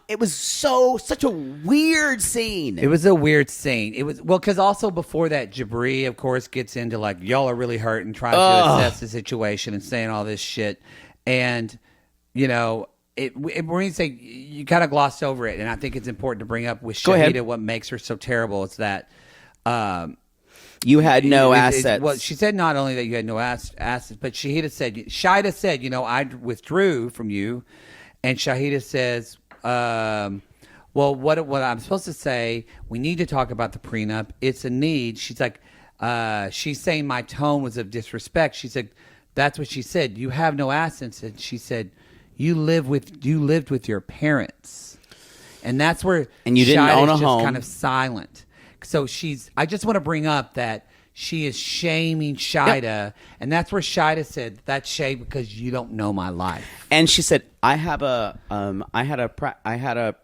it was such a weird scene. It was a weird scene. It was, because also before that, Jibri, of course, gets into like, y'all are really hurt and tries to assess the situation and saying all this shit. And, when you say, you kind of glossed over it. And I think it's important to bring up with Shaeeda what makes her so terrible is that you had no assets. Well, she said not only that you had no assets, but Shaeeda said, I withdrew from you. And Shaeeda says, well, what I'm supposed to say, we need to talk about the prenup. It's a need. She's like, she's saying my tone was of disrespect. She said, that's what she said. You have no assets. And she said, you lived with your parents. And that's where and you didn't own a home. Kind of silent. So I just want to bring up that she is shaming Shaeeda, and that's where Shaeeda said, that's shade because you don't know my life. And she said, I had a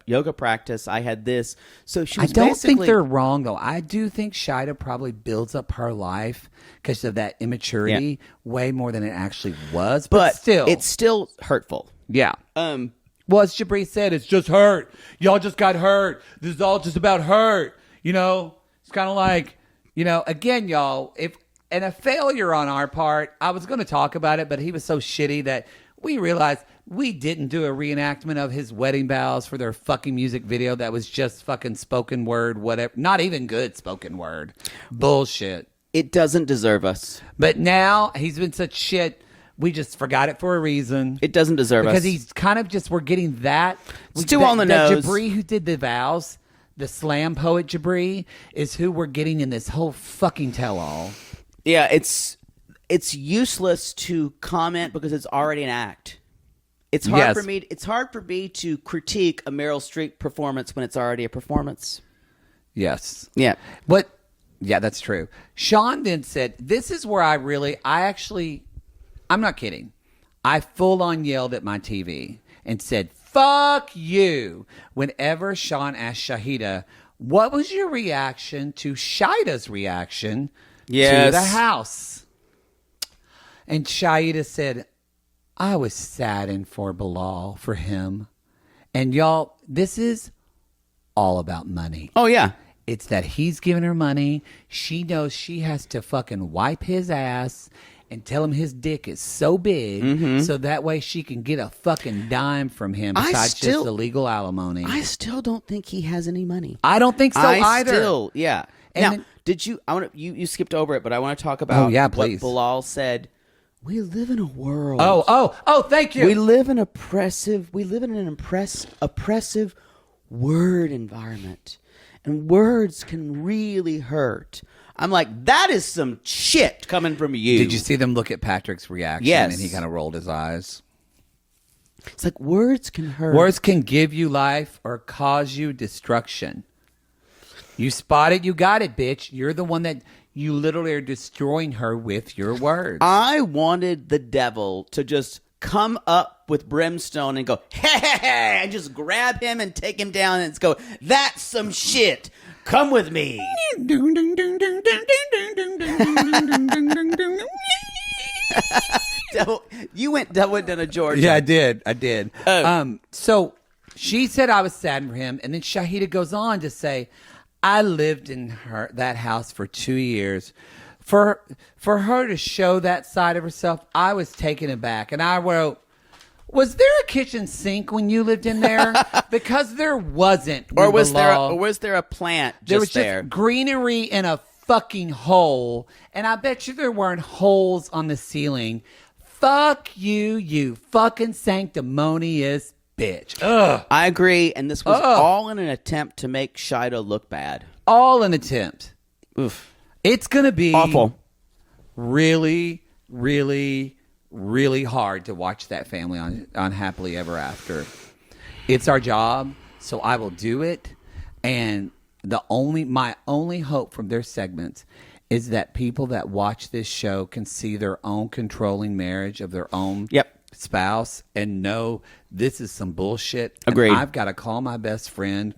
yoga practice. I had this. So she was I don't think they're wrong, though. I do think Shaeeda probably builds up her life because of that immaturity way more than it actually was. But still, it's still hurtful. Yeah. Well, as Jibri said, it's just hurt. Y'all just got hurt. This is all just about hurt. It's kind of like, again, y'all, and a failure on our part, I was going to talk about it, but he was so shitty that we realized we didn't do a reenactment of his wedding vows for their fucking music video that was just fucking spoken word, whatever. Not even good spoken word. Bullshit. It doesn't deserve us. But now he's been such shit. We just forgot it for a reason. It doesn't deserve us. Because he's kind of just, we're getting that. It's too on the nose. Jibri who did the vows, the slam poet Jibri, is who we're getting in this whole fucking tell-all. Yeah, it's useless to comment because it's already an act. It's hard for me. It's hard for me to critique a Meryl Streep performance when it's already a performance. Yes. Yeah. Yeah, that's true. Sean then said, "This is where I'm not kidding. I full on yelled at my TV and said, 'Fuck you!' Whenever Sean asked Shaeeda, what was your reaction to Shaeeda's reaction to the house?" And Shaeeda said, "I was saddened for Bilal, for him." And y'all, this is all about money. Oh, yeah. It's that he's giving her money. She knows she has to fucking wipe his ass and tell him his dick is so big so that way she can get a fucking dime from him besides just the legal alimony. I still don't think he has any money. I don't think so either. Yeah. And now, then, did you? I want to. You skipped over it, but I want to talk about what Bilal said. We live in a world. Oh! Thank you. We live in an oppressive word environment, and words can really hurt. I'm like, that is some shit coming from you. Did you see them look at Patrick's reaction? Yes. And he kind of rolled his eyes. It's like words can hurt. Words can give you life or cause you destruction. You spot it, you got it, bitch. You're the one that you literally are destroying her with your words. I wanted the devil to just come up with brimstone and go, hey, and just grab him and take him down and go, that's some shit. Come with me. You went double down to Georgia. Yeah, I did. So she said I was sad for him, and then Shaeeda goes on to say, I lived in that house for 2 years. For her to show that side of herself, I was taken aback. And I wrote, was there a kitchen sink when you lived in there? Because there wasn't. Or was there a plant just there? Was there? just greenery in a fucking hole. And I bet you there weren't holes on the ceiling. Fuck you, you fucking sanctimonious bitch. Ugh. I agree, and this was all in an attempt to make Shaeeda look bad. All an attempt. Oof. It's going to be awful. Really, really, really hard to watch that family on Happily Ever After. It's our job, so I will do it. And my only hope from their segments is that people that watch this show can see their own controlling marriage of their own spouse and know this is some bullshit. Agreed. And I've got to call my best friend,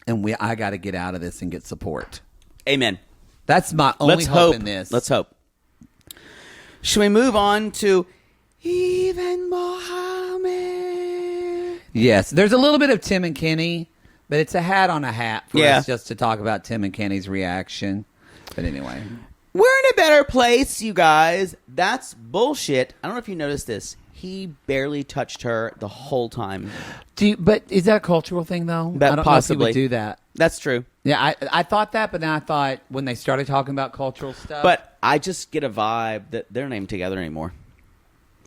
and I got to get out of this and get support. Amen. That's my only hope in this. Let's hope. Should we move on to even Mohammed? Yes. There's a little bit of Tim and Kenny, but it's a hat on a hat for us just to talk about Tim and Kenny's reaction. But anyway. We're in a better place, you guys. That's bullshit. I don't know if you noticed this. He barely touched her the whole time. But is that a cultural thing, though? But I don't possibly. know if he would do that. That's true. Yeah, I thought that, but then I thought when they started talking about cultural stuff. But I just get a vibe that they're not even together anymore.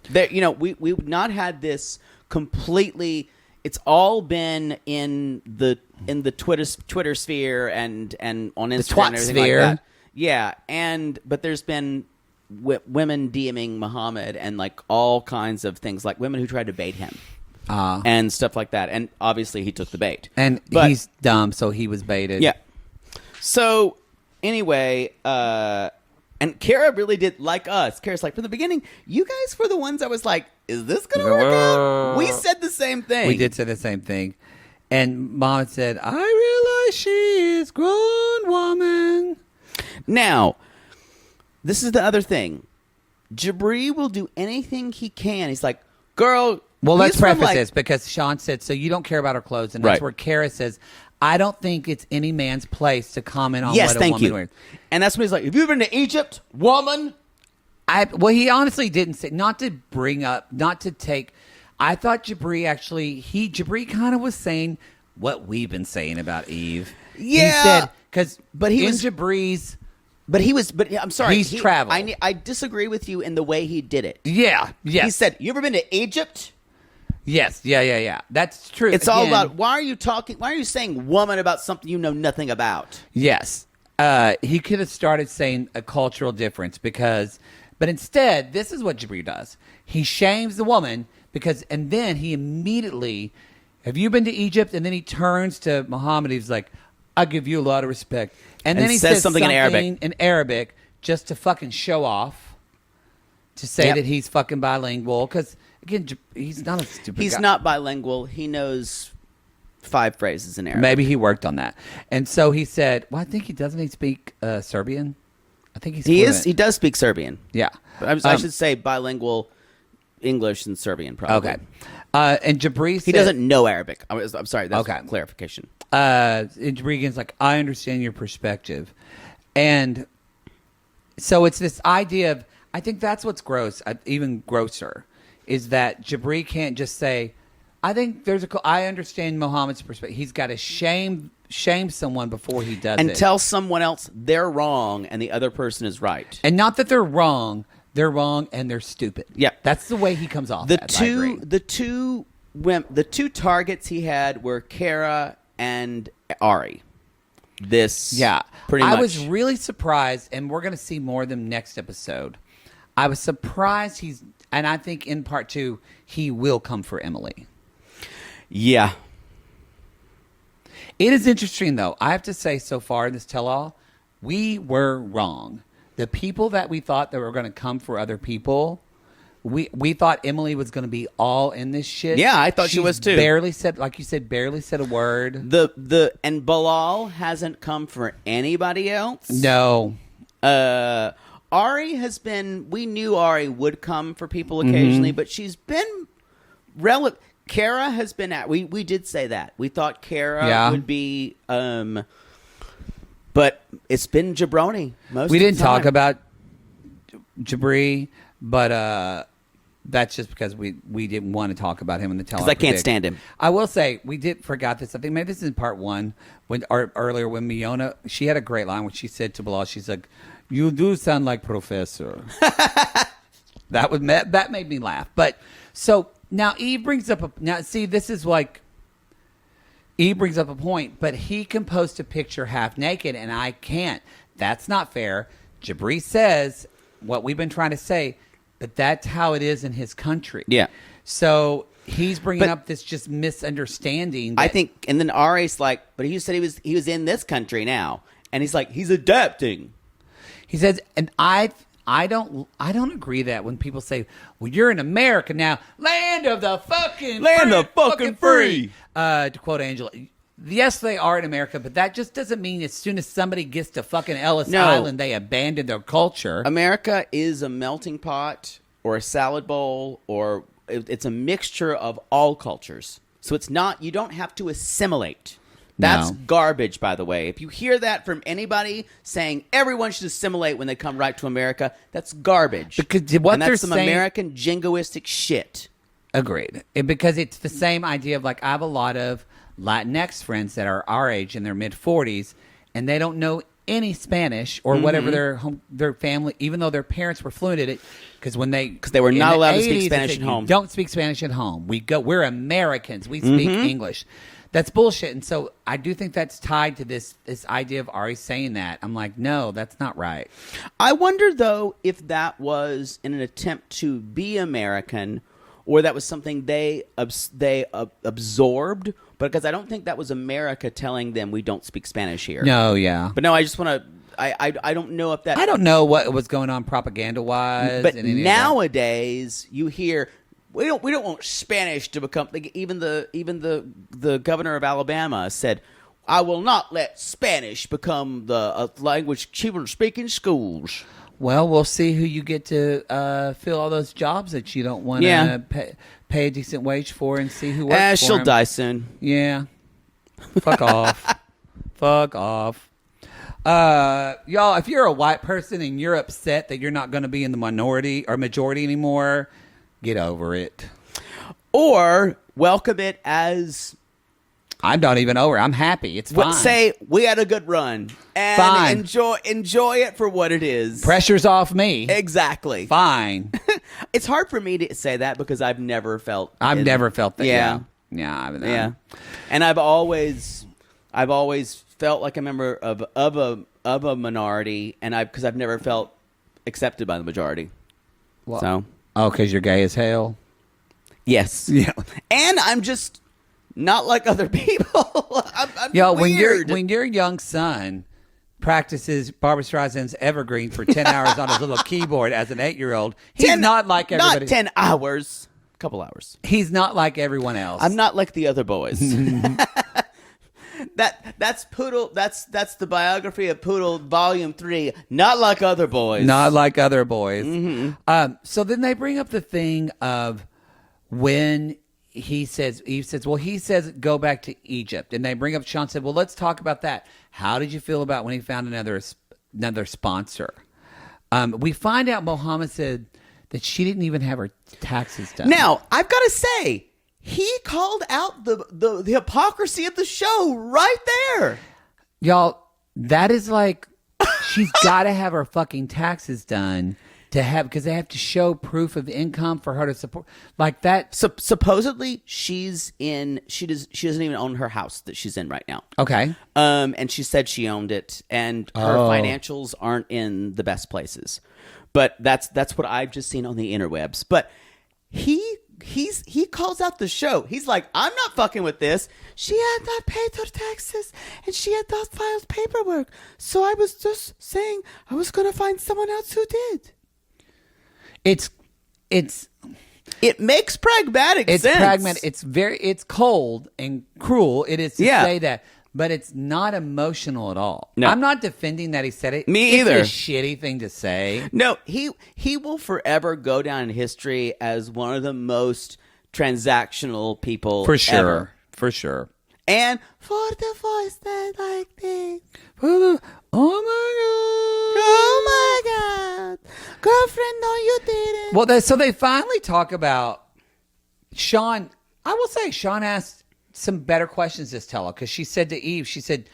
We've not had this completely. It's all been in the Twitter sphere and on Instagram and everything sphere. like that. Yeah, but there's been women DMing Muhammad and like all kinds of things, like women who tried to bait him and stuff like that. And obviously he took the bait. But he's dumb, so he was baited. Yeah. So anyway, and Kara really did like us. Kara's like, from the beginning, you guys were the ones I was like, is this going to work out? We said the same thing. We did say the same thing. And Mom said, I realize she is grown woman. Now, this is the other thing. Jibri will do anything he can. He's like, girl. Well, let's preface this because Sean said, so you don't care about her clothes. And that's where Kara says, I don't think it's any man's place to comment on what a woman wears. And that's when he's like, have you ever been to Egypt, woman? Well, he honestly didn't say, not to bring up, not to take. I thought Jibri actually, Jibri kind of was saying what we've been saying about Eve. Yeah. He said, but Jibri's. But I'm sorry. He's traveled. I disagree with you in the way he did it. Yeah. Yes. He said, you ever been to Egypt? Yes. Yeah. That's true. It's all about, why are you saying woman about something you know nothing about? Yes. He could have started saying a cultural difference but instead, this is what Jibri does. He shames the woman and then he immediately, have you been to Egypt? And then he turns to Muhammad. He's like, I give you a lot of respect. And then he says something in Arabic just to fucking show off, to say that he's fucking bilingual. Because, again, he's not a stupid guy. He's not bilingual. He knows 5 phrases in Arabic. Maybe he worked on that. And so he said, well, I think he speak Serbian? I think he's fluent. He does speak Serbian. Yeah. But I should say bilingual English and Serbian, probably. Okay. And Jibri said... He doesn't know Arabic. I'm sorry. That's clarification. And Jibri's like, I understand your perspective. And so it's this idea of, I think that's what's gross, even grosser, is that Jibri can't just say, I think I understand Muhammad's perspective. He's got to shame someone before he does it. And tell someone else they're wrong and the other person is right. And not that they're wrong and they're stupid. Yeah. That's the way he comes off. The two targets he had were Kara and Ari. Pretty much. I was really surprised, and we're going to see more of them next episode. I was surprised and I think in part 2, he will come for Emily. Yeah. It is interesting, though. I have to say, so far in this tell-all, we were wrong. The people that we thought that were going to come for other people, we thought Emily was going to be all in this shit. Yeah, I thought she was too. Barely said, like you said, a word. And Bilal hasn't come for anybody else. No. Ari has been. We knew Ari would come for people occasionally, but she's been relative. Kara has been at. We did say that. We thought Kara would be. But it's been Jabroni most. We of the didn't talk time. about Jibri, but that's just because we didn't want to talk about him in the tell-all. Because I can't stand him. I will say we forgot this. I think maybe this is in part 1 earlier when Miona, she had a great line when she said to Bilal, she's like, "You do sound like Professor." That made me laugh. But so now Eve brings up Eve brings up a point, but he can post a picture half naked and I can't. That's not fair. Jibri says what we've been trying to say, but that's how it is in his country. Yeah. So he's bringing up this just misunderstanding. I think, and then Ari's like, but he said he was in this country now, and he's like, he's adapting. He says, and I don't agree that when people say, well, you're in America now, land of the fucking free. To quote Angela, yes, they are in America, but that just doesn't mean as soon as somebody gets to fucking Ellis Island, they abandon their culture. America is a melting pot or a salad bowl, or it's a mixture of all cultures. So it's not, you don't have to assimilate. That's garbage, by the way. If you hear that from anybody saying everyone should assimilate when they come right to America, that's garbage. Because that's some American jingoistic shit. Agreed. Because it's the same idea of like, I have a lot of Latinx friends that are our age in their mid-40s, and they don't know any Spanish or whatever their family, even though their parents were fluent in it, because they were not allowed to speak Spanish at home. Don't speak Spanish at home. We're Americans. We speak English. That's bullshit. And so I do think that's tied to this idea of Ari saying that. I'm like, no, that's not right. I wonder, though, if that was in an attempt to be American, or that was something they absorbed, because I don't think that was America telling them we don't speak Spanish here. No, yeah. But no, I just want to... I don't know if that... I don't know what was going on propaganda-wise. But nowadays, you hear... We don't want Spanish to become... Like, even the governor of Alabama said, I will not let Spanish become the language children speak in schools. Well, we'll see who you get to fill all those jobs that you don't want to pay a decent wage for, and see who works for she'll them. die soon. Yeah. Fuck off. Fuck off. Y'all, if you're a white person and you're upset that you're not going to be in the minority or majority anymore, get over it. Or welcome it as... I'm not even over. I'm happy. It's fine. Say we had a good run and enjoy it for what it is. Pressure's off me. Exactly. Fine. It's hard for me to say that because I've never felt. Never felt that. Yeah. Yeah. And I've always felt like a member of a minority, and because I've never felt accepted by the majority. Well, because you're gay as hell. Yes. Yeah. And I'm just not like other people. I'm weird. When your young son practices Barbra Streisand's Evergreen for 10 hours on his little keyboard as an 8-year-old, he's not like everybody. Not 10 hours. A couple hours. He's not like everyone else. I'm not like the other boys. That's Poodle. That's the biography of Poodle, Volume 3. Not like other boys. Not like other boys. Mm-hmm. So then they bring up the thing of when Eve says, go back to Egypt. And they bring up, Sean said, well, let's talk about that. How did you feel about when he found another sponsor? We find out Mohammed said that she didn't even have her taxes done. Now, I've got to say, he called out the hypocrisy of the show right there. Y'all, that is like, she's got to have her fucking taxes done to have, because they have to show proof of income for her to support, like that. Supposedly, she doesn't even own her house that she's in right now. Okay. And she said she owned it, and her financials aren't in the best places. But that's what I've just seen on the interwebs. But he calls out the show. He's like, I'm not fucking with this. She had not paid her taxes, and she had not filed paperwork. So I was just saying I was going to find someone else who did. It makes pragmatic sense. It's pragmatic. It's cold and cruel. It is to say that, but it's not emotional at all. No. I'm not defending that he said it. Me either. It's a shitty thing to say. No, he will forever go down in history as one of the most transactional people For sure. ever. For sure. And for the voice that like this. Oh Oh my God. Girlfriend, no, you didn't. Well, so they finally talk about Sean. I will say Sean asked some better questions this tell because she said to Eve, she said,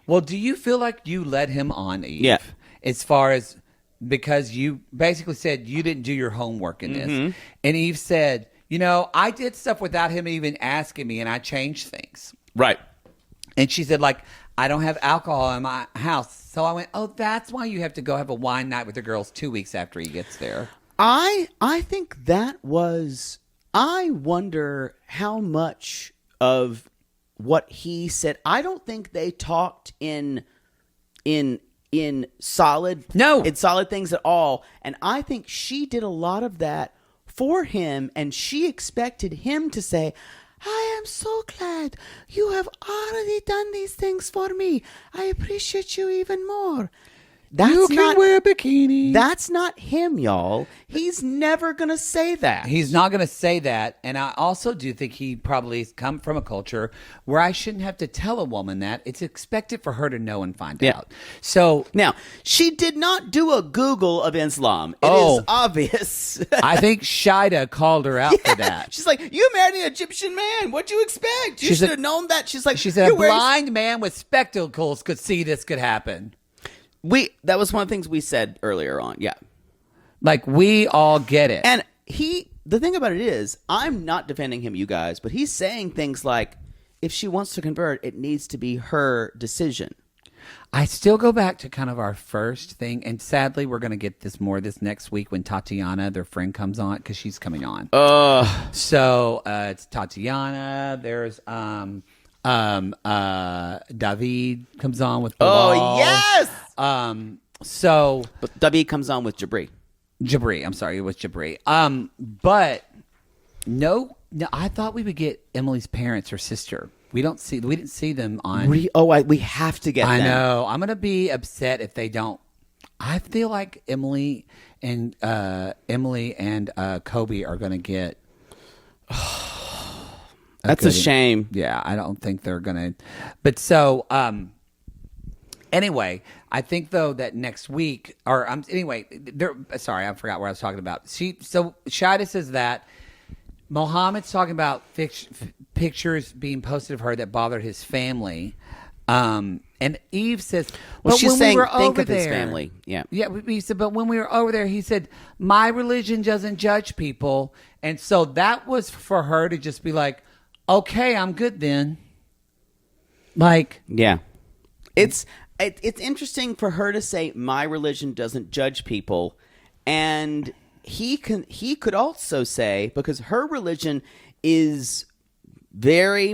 well, do you feel like you led him on, Eve? Yeah. As far as, because you basically said you didn't do your homework in this. And Eve said, I did stuff without him even asking me, and I changed things. Right. And she said, like, I don't have alcohol in my house. So I went, oh, that's why you have to go have a wine night with the girls 2 weeks after he gets there. I think that was, I wonder how much of what he said. I don't think they talked in solid things at all. And I think she did a lot of that for him, and she expected him to say, I am so glad you have already done these things for me. I appreciate you even more. You can wear a bikini. That's not him, y'all. He's never going to say that. He's not going to say that. And I also do think he probably has come from a culture where I shouldn't have to tell a woman that. It's expected for her to know and find out. So now, she did not do a Google of Islam. It is obvious. I think Shaeeda called her out for that. She's like, you married an Egyptian man. What'd you expect? You should have known that. She said a blind man with spectacles could see this could happen. That was one of the things we said earlier on. Yeah. Like, we all get it. And the thing about it is, I'm not defending him, you guys, but he's saying things like, if she wants to convert, it needs to be her decision. I still go back to kind of our first thing, and sadly, we're going to get this next week when Tatiana, their friend, comes on, because she's coming on. So it's Tatiana. There's David comes on with Bilal. Oh, yes! But David comes on with Jibri. I'm sorry, it was Jibri. But no, I thought we would get Emily's parents, her sister. We didn't see them on. We have to get them. I know. I'm gonna be upset if they don't. I feel like Emily and Kobe are gonna get. That's a shame. Yeah, I don't think they're gonna. But so, anyway, I think though that next week, sorry, I forgot what I was talking about. So Shaeeda says that Mohammed's talking about pictures being posted of her that bothered his family, and Eve says, well, she's saying, think of his family. Yeah, he said, but when we were over there, he said, my religion doesn't judge people, and so that was for her to just be like, okay, I'm good then. Like, yeah, it's interesting for her to say my religion doesn't judge people, and he could also say, because her religion is very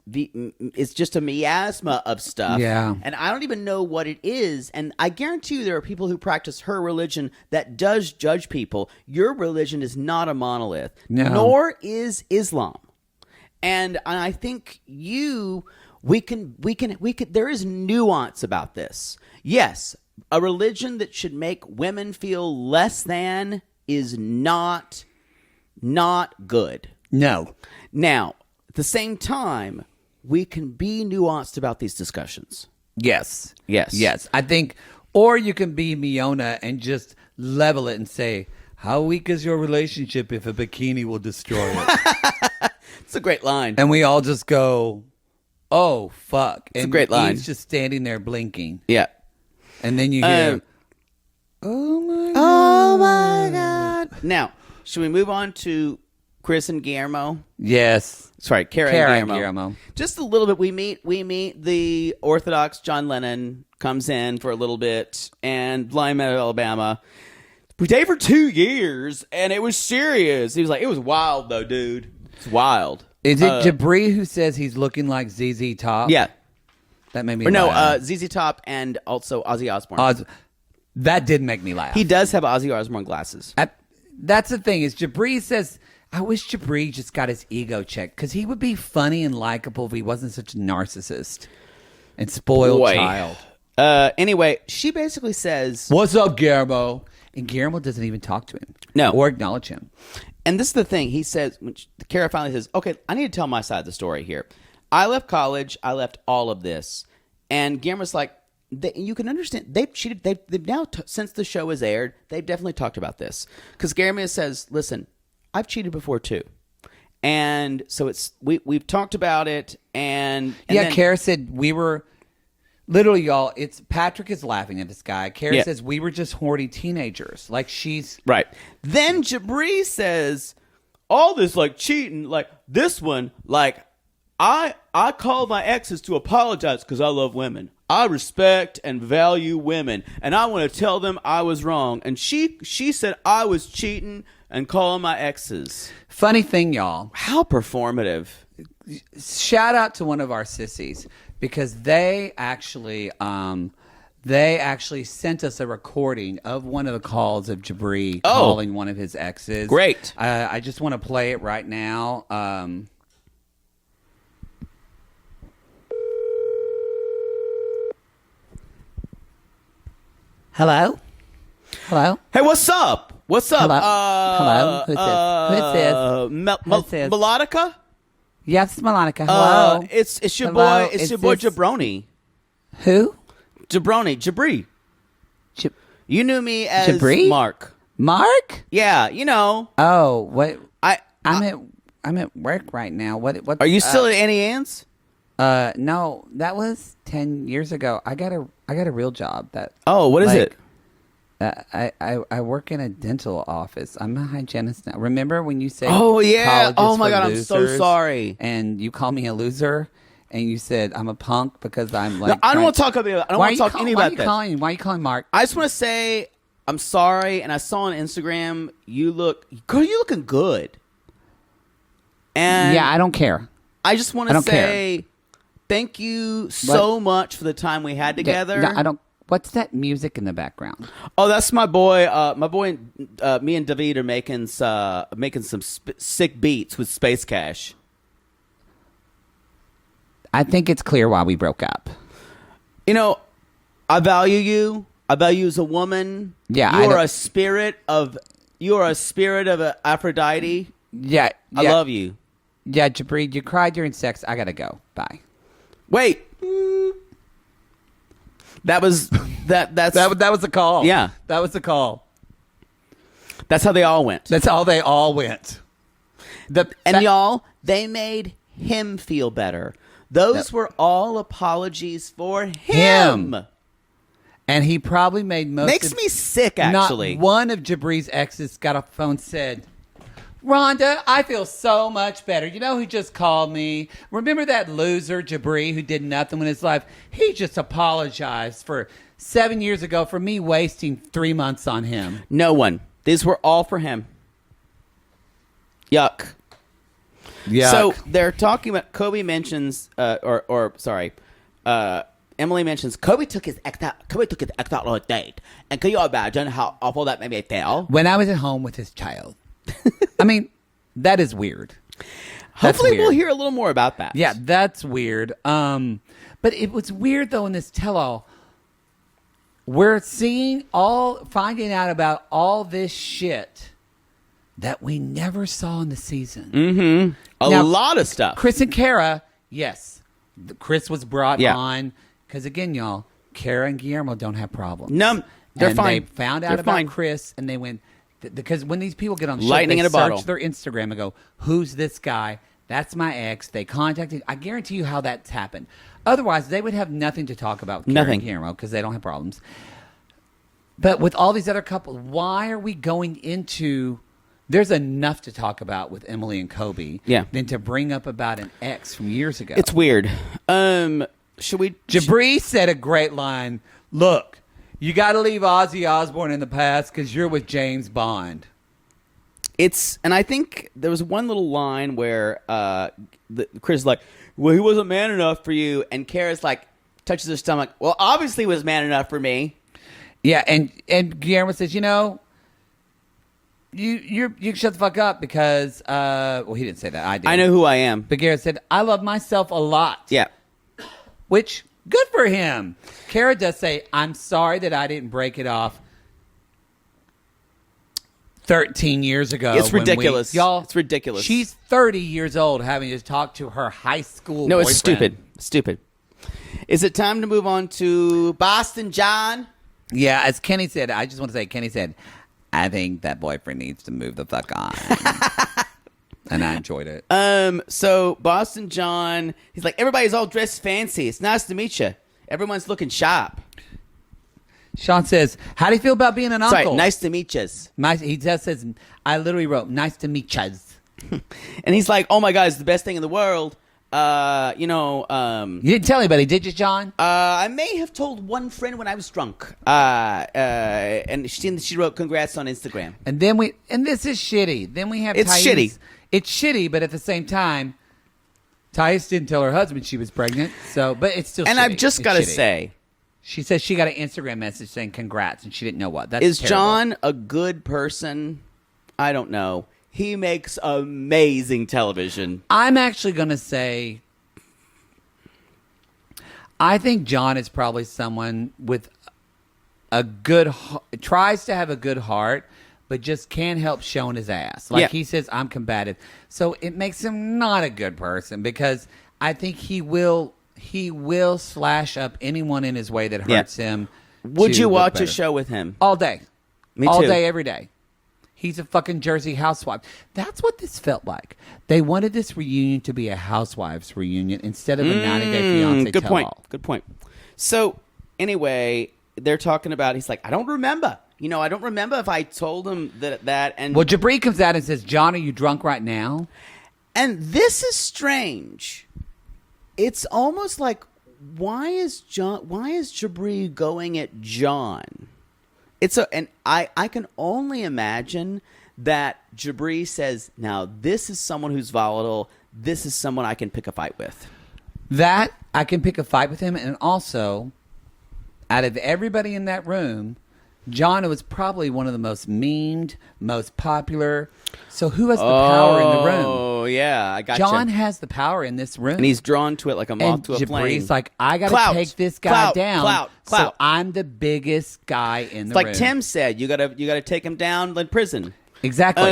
it's just a miasma of stuff. Yeah. And I don't even know what it is. And I guarantee you there are people who practice her religion that does judge people. Your religion is not a monolith. No. Nor is Islam. And I think we can there is nuance about this. Yes, a religion that should make women feel less than is not good. no. Now, at the same time, we can be nuanced about these discussions. Yes. Yes. I think Or you can be Miona and just level it and say, how weak is your relationship if a bikini will destroy it? It's a great line. And we all just go, oh, fuck. It's a great line. He's just standing there blinking. Yeah. And then you hear, oh, my God. Oh, my God. Now, should we move on to Chris and Guillermo? Yes. Sorry, Kara and Guillermo. Just a little bit. We meet the Orthodox John Lennon comes in for a little bit, and Lime at Alabama. We dated for 2 years, and it was serious. He was like, it was wild, though, dude. It's wild. Is it Jibri who says he's looking like ZZ Top? Yeah. That made me laugh. No, ZZ Top and also Ozzy Osbourne. That did make me laugh. He does have Ozzy Osbourne glasses. That's the thing, is Jibri says, I wish Jibri just got his ego checked, because he would be funny and likable if he wasn't such a narcissist and spoiled child. Anyway, she basically says, what's up, Guillermo? And Guillermo doesn't even talk to him. No. Or acknowledge him. And this is the thing. He says, when Kara finally says, okay, I need to tell my side of the story here. I left college. I left all of this. And Guillermo's like, you can understand. They've now, since the show has aired, they've definitely talked about this. Because Guillermo says, listen, I've cheated before too. And so we've talked about it. And then Kara said we were... Literally, y'all, Patrick is laughing at this guy. Kara says we were just horny teenagers. Like, she's... Right. Then Jibri says, all this, like, cheating, like, this one, like, I called my exes to apologize because I love women. I respect and value women, and I want to tell them I was wrong. And she said I was cheating and calling my exes. Funny thing, y'all. How performative. Shout out to one of our sissies, because they actually sent us a recording of one of the calls of Jibri calling one of his exes. Great. I just want to play it right now. Hello? Hello? Hey, what's up? What's up? Hello? Who's this? Melodica? Yes, Melonica. Hello. It's your Hello? boy. It's your boy Jabroni. Who? Jibri. You knew me as Jibri? Mark. Mark? Yeah, you know. Oh, what? I'm at work right now. What? Are you still at Annie Ann's? No, that was 10 years ago. I got a real job. What is it? I work in a dental office. I'm a hygienist now. Remember when you said, oh yeah, college oh is my for God, losers, I'm so sorry. And you call me a loser, and you said I'm a punk because I'm like. No, I don't want to talk about it. I don't want to talk any about this. Why are you calling Mark? I just want to say I'm sorry, and I saw on Instagram you're looking good. And yeah, I don't care. I just want to say thank you so much for the time we had together. No, I don't. What's that music in the background? Oh, that's my boy. Me and David are making some sick beats with Space Cash. I think it's clear why we broke up. You know, I value you. I value you as a woman. Yeah, you are a spirit of Aphrodite. Yeah, I love you. Yeah, Jibri, you cried during sex. I gotta go. Bye. Wait. That was that was the call. Yeah. That was the call. That's how they all went. That's how they all went. Y'all, they made him feel better. Those were all apologies for him. And he probably made Makes me sick, actually. Not one of Jibri's exes got a phone said, Rhonda, I feel so much better. You know who just called me? Remember that loser Jibri who did nothing with his life? He just apologized for 7 years ago for me wasting 3 months on him. No one. These were all for him. Yuck. So they're talking about Kobe mentions Emily mentions Kobe took his ex out on a date. And can you imagine how awful that made me feel? When I was at home with his child. I mean, that is weird. Hopefully we'll hear a little more about that. Yeah, that's weird. But it was weird, though, in this tell-all. We're finding out about all this shit that we never saw in the season. Mm-hmm. A lot of stuff. Chris and Kara, yes. Chris was brought on. Because, again, y'all, Kara and Guillermo don't have problems. No, they're and fine. They found out They're about fine. Chris, and they went because when these people get on the show, Lightning they in a search bottle. their Instagram and go, "Who's this guy? That's my ex." They contacted. I guarantee you how that's happened. Otherwise, they would have nothing to talk about with Kara Nothing. and Guillermo because they don't have problems. But with all these other couples, why are we going into? There's enough to talk about with Emily and Kobe than to bring up about an ex from years ago. It's weird. Should we? Jibri said a great line. Look, you got to leave Ozzy Osbourne in the past because you're with James Bond. And I think there was one little line where Chris is like, well, he wasn't man enough for you. And Kara's like, touches her stomach. Well, obviously he was man enough for me. Yeah, and Guillermo says, you can shut the fuck up because, well, he didn't say that. I did. I know who I am. But Guillermo said, I love myself a lot. Yeah. Which, good for him. Kara does say, I'm sorry that I didn't break it off 13 years ago. It's ridiculous. Y'all, it's ridiculous. She's 30 years old having to talk to her high school No, boyfriend. it's stupid. Stupid. Is it time to move on to Boston John? Yeah, as Kenny said, I just want to say, Kenny said, I think that boyfriend needs to move the fuck on. And I enjoyed it. So Boston John, he's like, everybody's all dressed fancy. It's nice to meet you. Everyone's looking sharp. Sean says, how do you feel about being an Sorry, uncle? nice to meet you. He just says, I literally wrote, nice to meet you. And he's like, oh my God, it's the best thing in the world. You didn't tell anybody, did you, John? I may have told one friend when I was drunk. And she wrote congrats on Instagram. And this is shitty. Then we have It's Thais. shitty. It's shitty, but at the same time, Thais didn't tell her husband she was pregnant. But it's still And shitty. I've just got to It's shitty. say, she says she got an Instagram message saying congrats, and she didn't know what. That's is terrible. John a good person? I don't know. He makes amazing television. I'm actually going to say, I think John is probably someone with a good, tries to have a good heart, but just can't help showing his ass. Like he says, I'm combative. So it makes him not a good person because I think he will slash up anyone in his way that hurts him. Would to you look watch better. a show with him? All day. Me All too. day, every day. He's a fucking Jersey housewife. That's what this felt like. They wanted this reunion to be a housewives reunion instead of a 90-day fiance Good point. tell-all. Good point. So anyway, they're talking about. He's like, I don't remember. I don't remember if I told him that. And Well, Jibri comes out and says, John, are you drunk right now? and this is strange. It's almost like why is Jibri going at John? And I can only imagine that Jibri says, now this is someone who's volatile. This is someone I can pick a fight with. That I can pick a fight with him, and also, out of everybody in that room, John was probably one of the most memed, most popular. So who has the power in the room? Oh, yeah, I got John has the power in this room. And he's drawn to it like a moth and to a flame. Jibri's like, I got Clout, to take this guy clout, down. clout. So I'm the biggest guy in the It's like room. Tim said, you gotta take him down in prison. Exactly.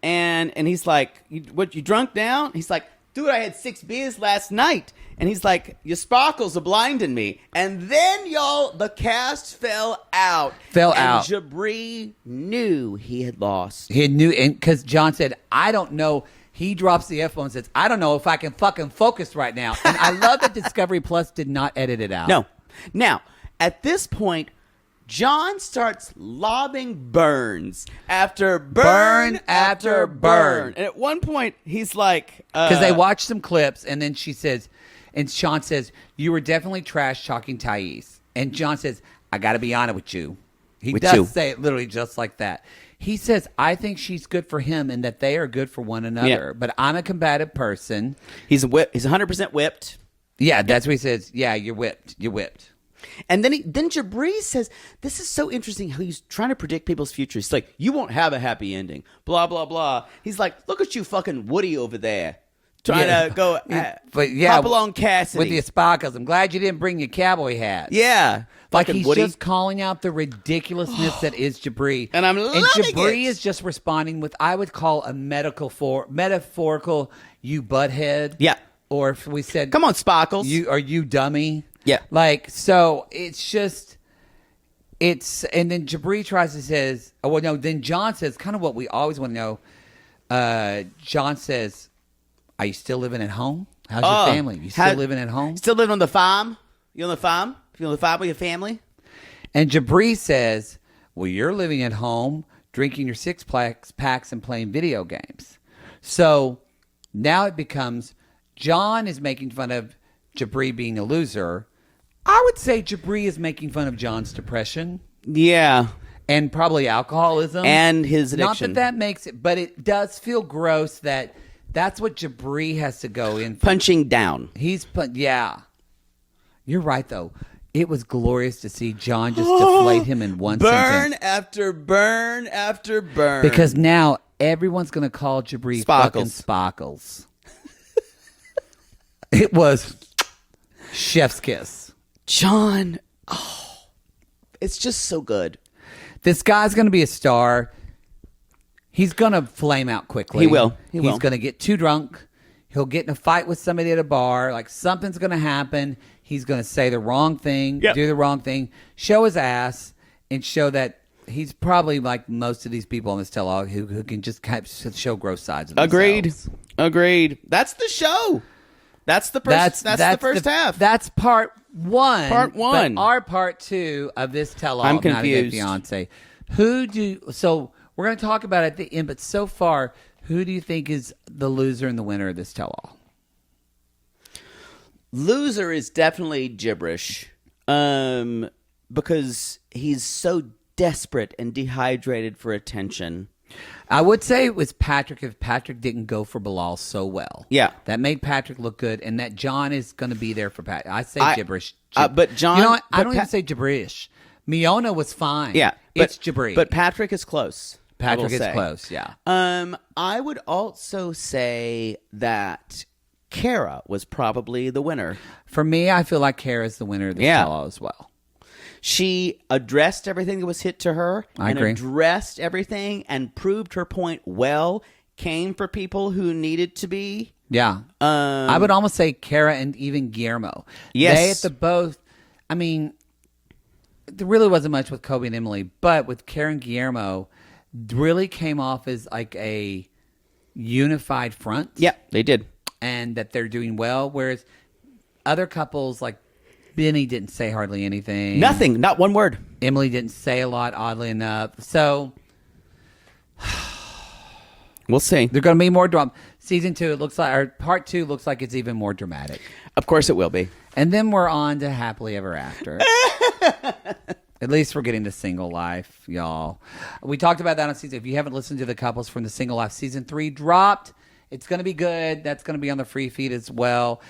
And he's like, you drunk now? He's like, dude, I had 6 beers last night. And he's like, your sparkles are blinding me. And then, y'all, the cast fell out. Fell and out. Jibri knew he had lost. He knew, because John said, I don't know. He drops the F-bomb and says, I don't know if I can fucking focus right now. And I love that Discovery Plus did not edit it out. No. Now, at this point, John starts lobbing burns after burn after burn. And at one point, he's like... Because they watched some clips, and then she says, and Sean says, you were definitely trash talking Thais. And John says, I got to be honest with you. He does say it literally just like that. He says, I think she's good for him and that they are good for one another. Yeah. But I'm a combative person. He's 100% whipped. Yeah, that's what he says. Yeah, you're whipped. You're whipped. And then Jibri says, this is so interesting how he's trying to predict people's futures. He's like, you won't have a happy ending. Blah, blah, blah. He's like, look at you fucking Woody over there. Trying to go hop along Cassidy. With your sparkles. I'm glad you didn't bring your cowboy hat. Yeah. Like Fucking he's Woody. just calling out the ridiculousness that is Jibri. And I'm loving Jibri it. is just responding with, I would call a metaphorical, you butthead. Yeah. Or if we said, Come on, Sparkles. you dummy. Yeah. Like, so it's just, and then Jibri tries to says, oh, well, no, then John says kind of what we always want to know. John says, are you still living at home? How's your family? You still living at home? Still living on the farm? You on the farm? You on the farm with your family? And Jibri says, well, you're living at home, drinking your six-packs and playing video games. So now it becomes John is making fun of Jibri being a loser. I would say Jibri is making fun of John's depression. Yeah. And probably alcoholism. And his addiction. Not that makes it, but it does feel gross that that's what Jibri has to go in for. Punching down. Yeah. You're right, though. It was glorious to see John just deflate him in one burn sentence. After burn after burn. Because now everyone's going to call Jibri fucking Sparkles. It was chef's kiss. John, it's just so good. This guy's going to be a star. He's going to flame out quickly. He will. He's going to get too drunk. He'll get in a fight with somebody at a bar. Like, something's going to happen. He's going to say the wrong thing, do the wrong thing, show his ass, and show that he's probably like most of these people on this tell-all who can just kind of show gross sides of themselves. Agreed. That's the show. That's the first. That's the first half. That's part one. Part one. But our part two of this tell-all. I'm of Not a Gay confused. Fiancé. So we're going to talk about it at the end. But so far, who do you think is the loser and the winner of this tell-all? Loser is definitely Gibberish, because he's so desperate and dehydrated for attention. I would say it was Patrick if Patrick didn't go for Bilal so well. Yeah. That made Patrick look good, and that John is going to be there for Patrick. I say Gibberish. But John... You know what? I don't even say Gibberish. Miona was fine. Yeah. It's Jibri. But Patrick is close. Patrick is close, yeah. I would also say that Kara was probably the winner. For me, I feel like Kara's the winner of this tell-all as well. She addressed everything that was hit to her. I agree. Addressed everything and proved her point well. Came for people who needed to be. Yeah. I would almost say Kara and even Guillermo. Yes. They at the both, I mean, there really wasn't much with Kobe and Emily, but with Kara and Guillermo, really came off as like a unified front. Yeah, they did. And that they're doing well, whereas other couples like Benny didn't say hardly anything. Nothing. Not one word. Emily didn't say a lot, oddly enough. So we'll see. They're going to be more drama. Season 2, it looks like, or part 2 looks like it's even more dramatic. Of course it will be. And then we're on to Happily Ever After. At least we're getting to Single Life, y'all. We talked about that on season. If you haven't listened to the couples from the Single Life, season 3 dropped. It's going to be good. That's going to be on the free feed as well.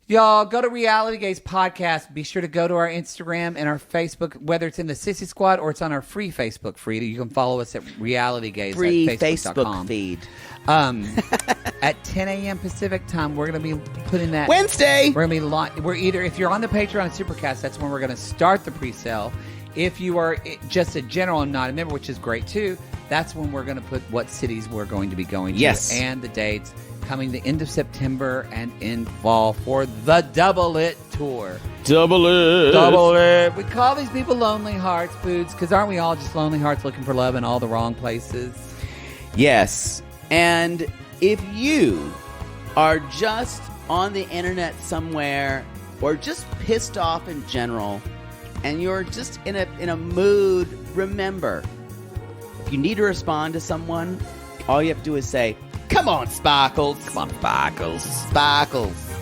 Y'all, go to Reality Gaze Podcast. Be sure to go to our Instagram and our Facebook, whether it's in the Sissy Squad or it's on our free Facebook feed. You can follow us at Reality Gaze free at Facebook feed. At 10 a.m. Pacific time, we're going to be putting that Wednesday. We're going to be we're either, if you're on the Patreon Supercast, that's when we're going to start the pre-sale. If you are just a general and not a member, which is great too, that's when we're going to put what cities we're going to be going to. Yes. And the dates coming the end of September and in fall for the Double It Tour. Double it. Double It. We call these people lonely hearts, Boots, because aren't we all just lonely hearts looking for love in all the wrong places? Yes. And if you are just on the internet somewhere or just pissed off in general and you're just in a mood, remember, if you need to respond to someone, all you have to do is say, "Come on, Sparkles. Come on, Sparkles. Sparkles."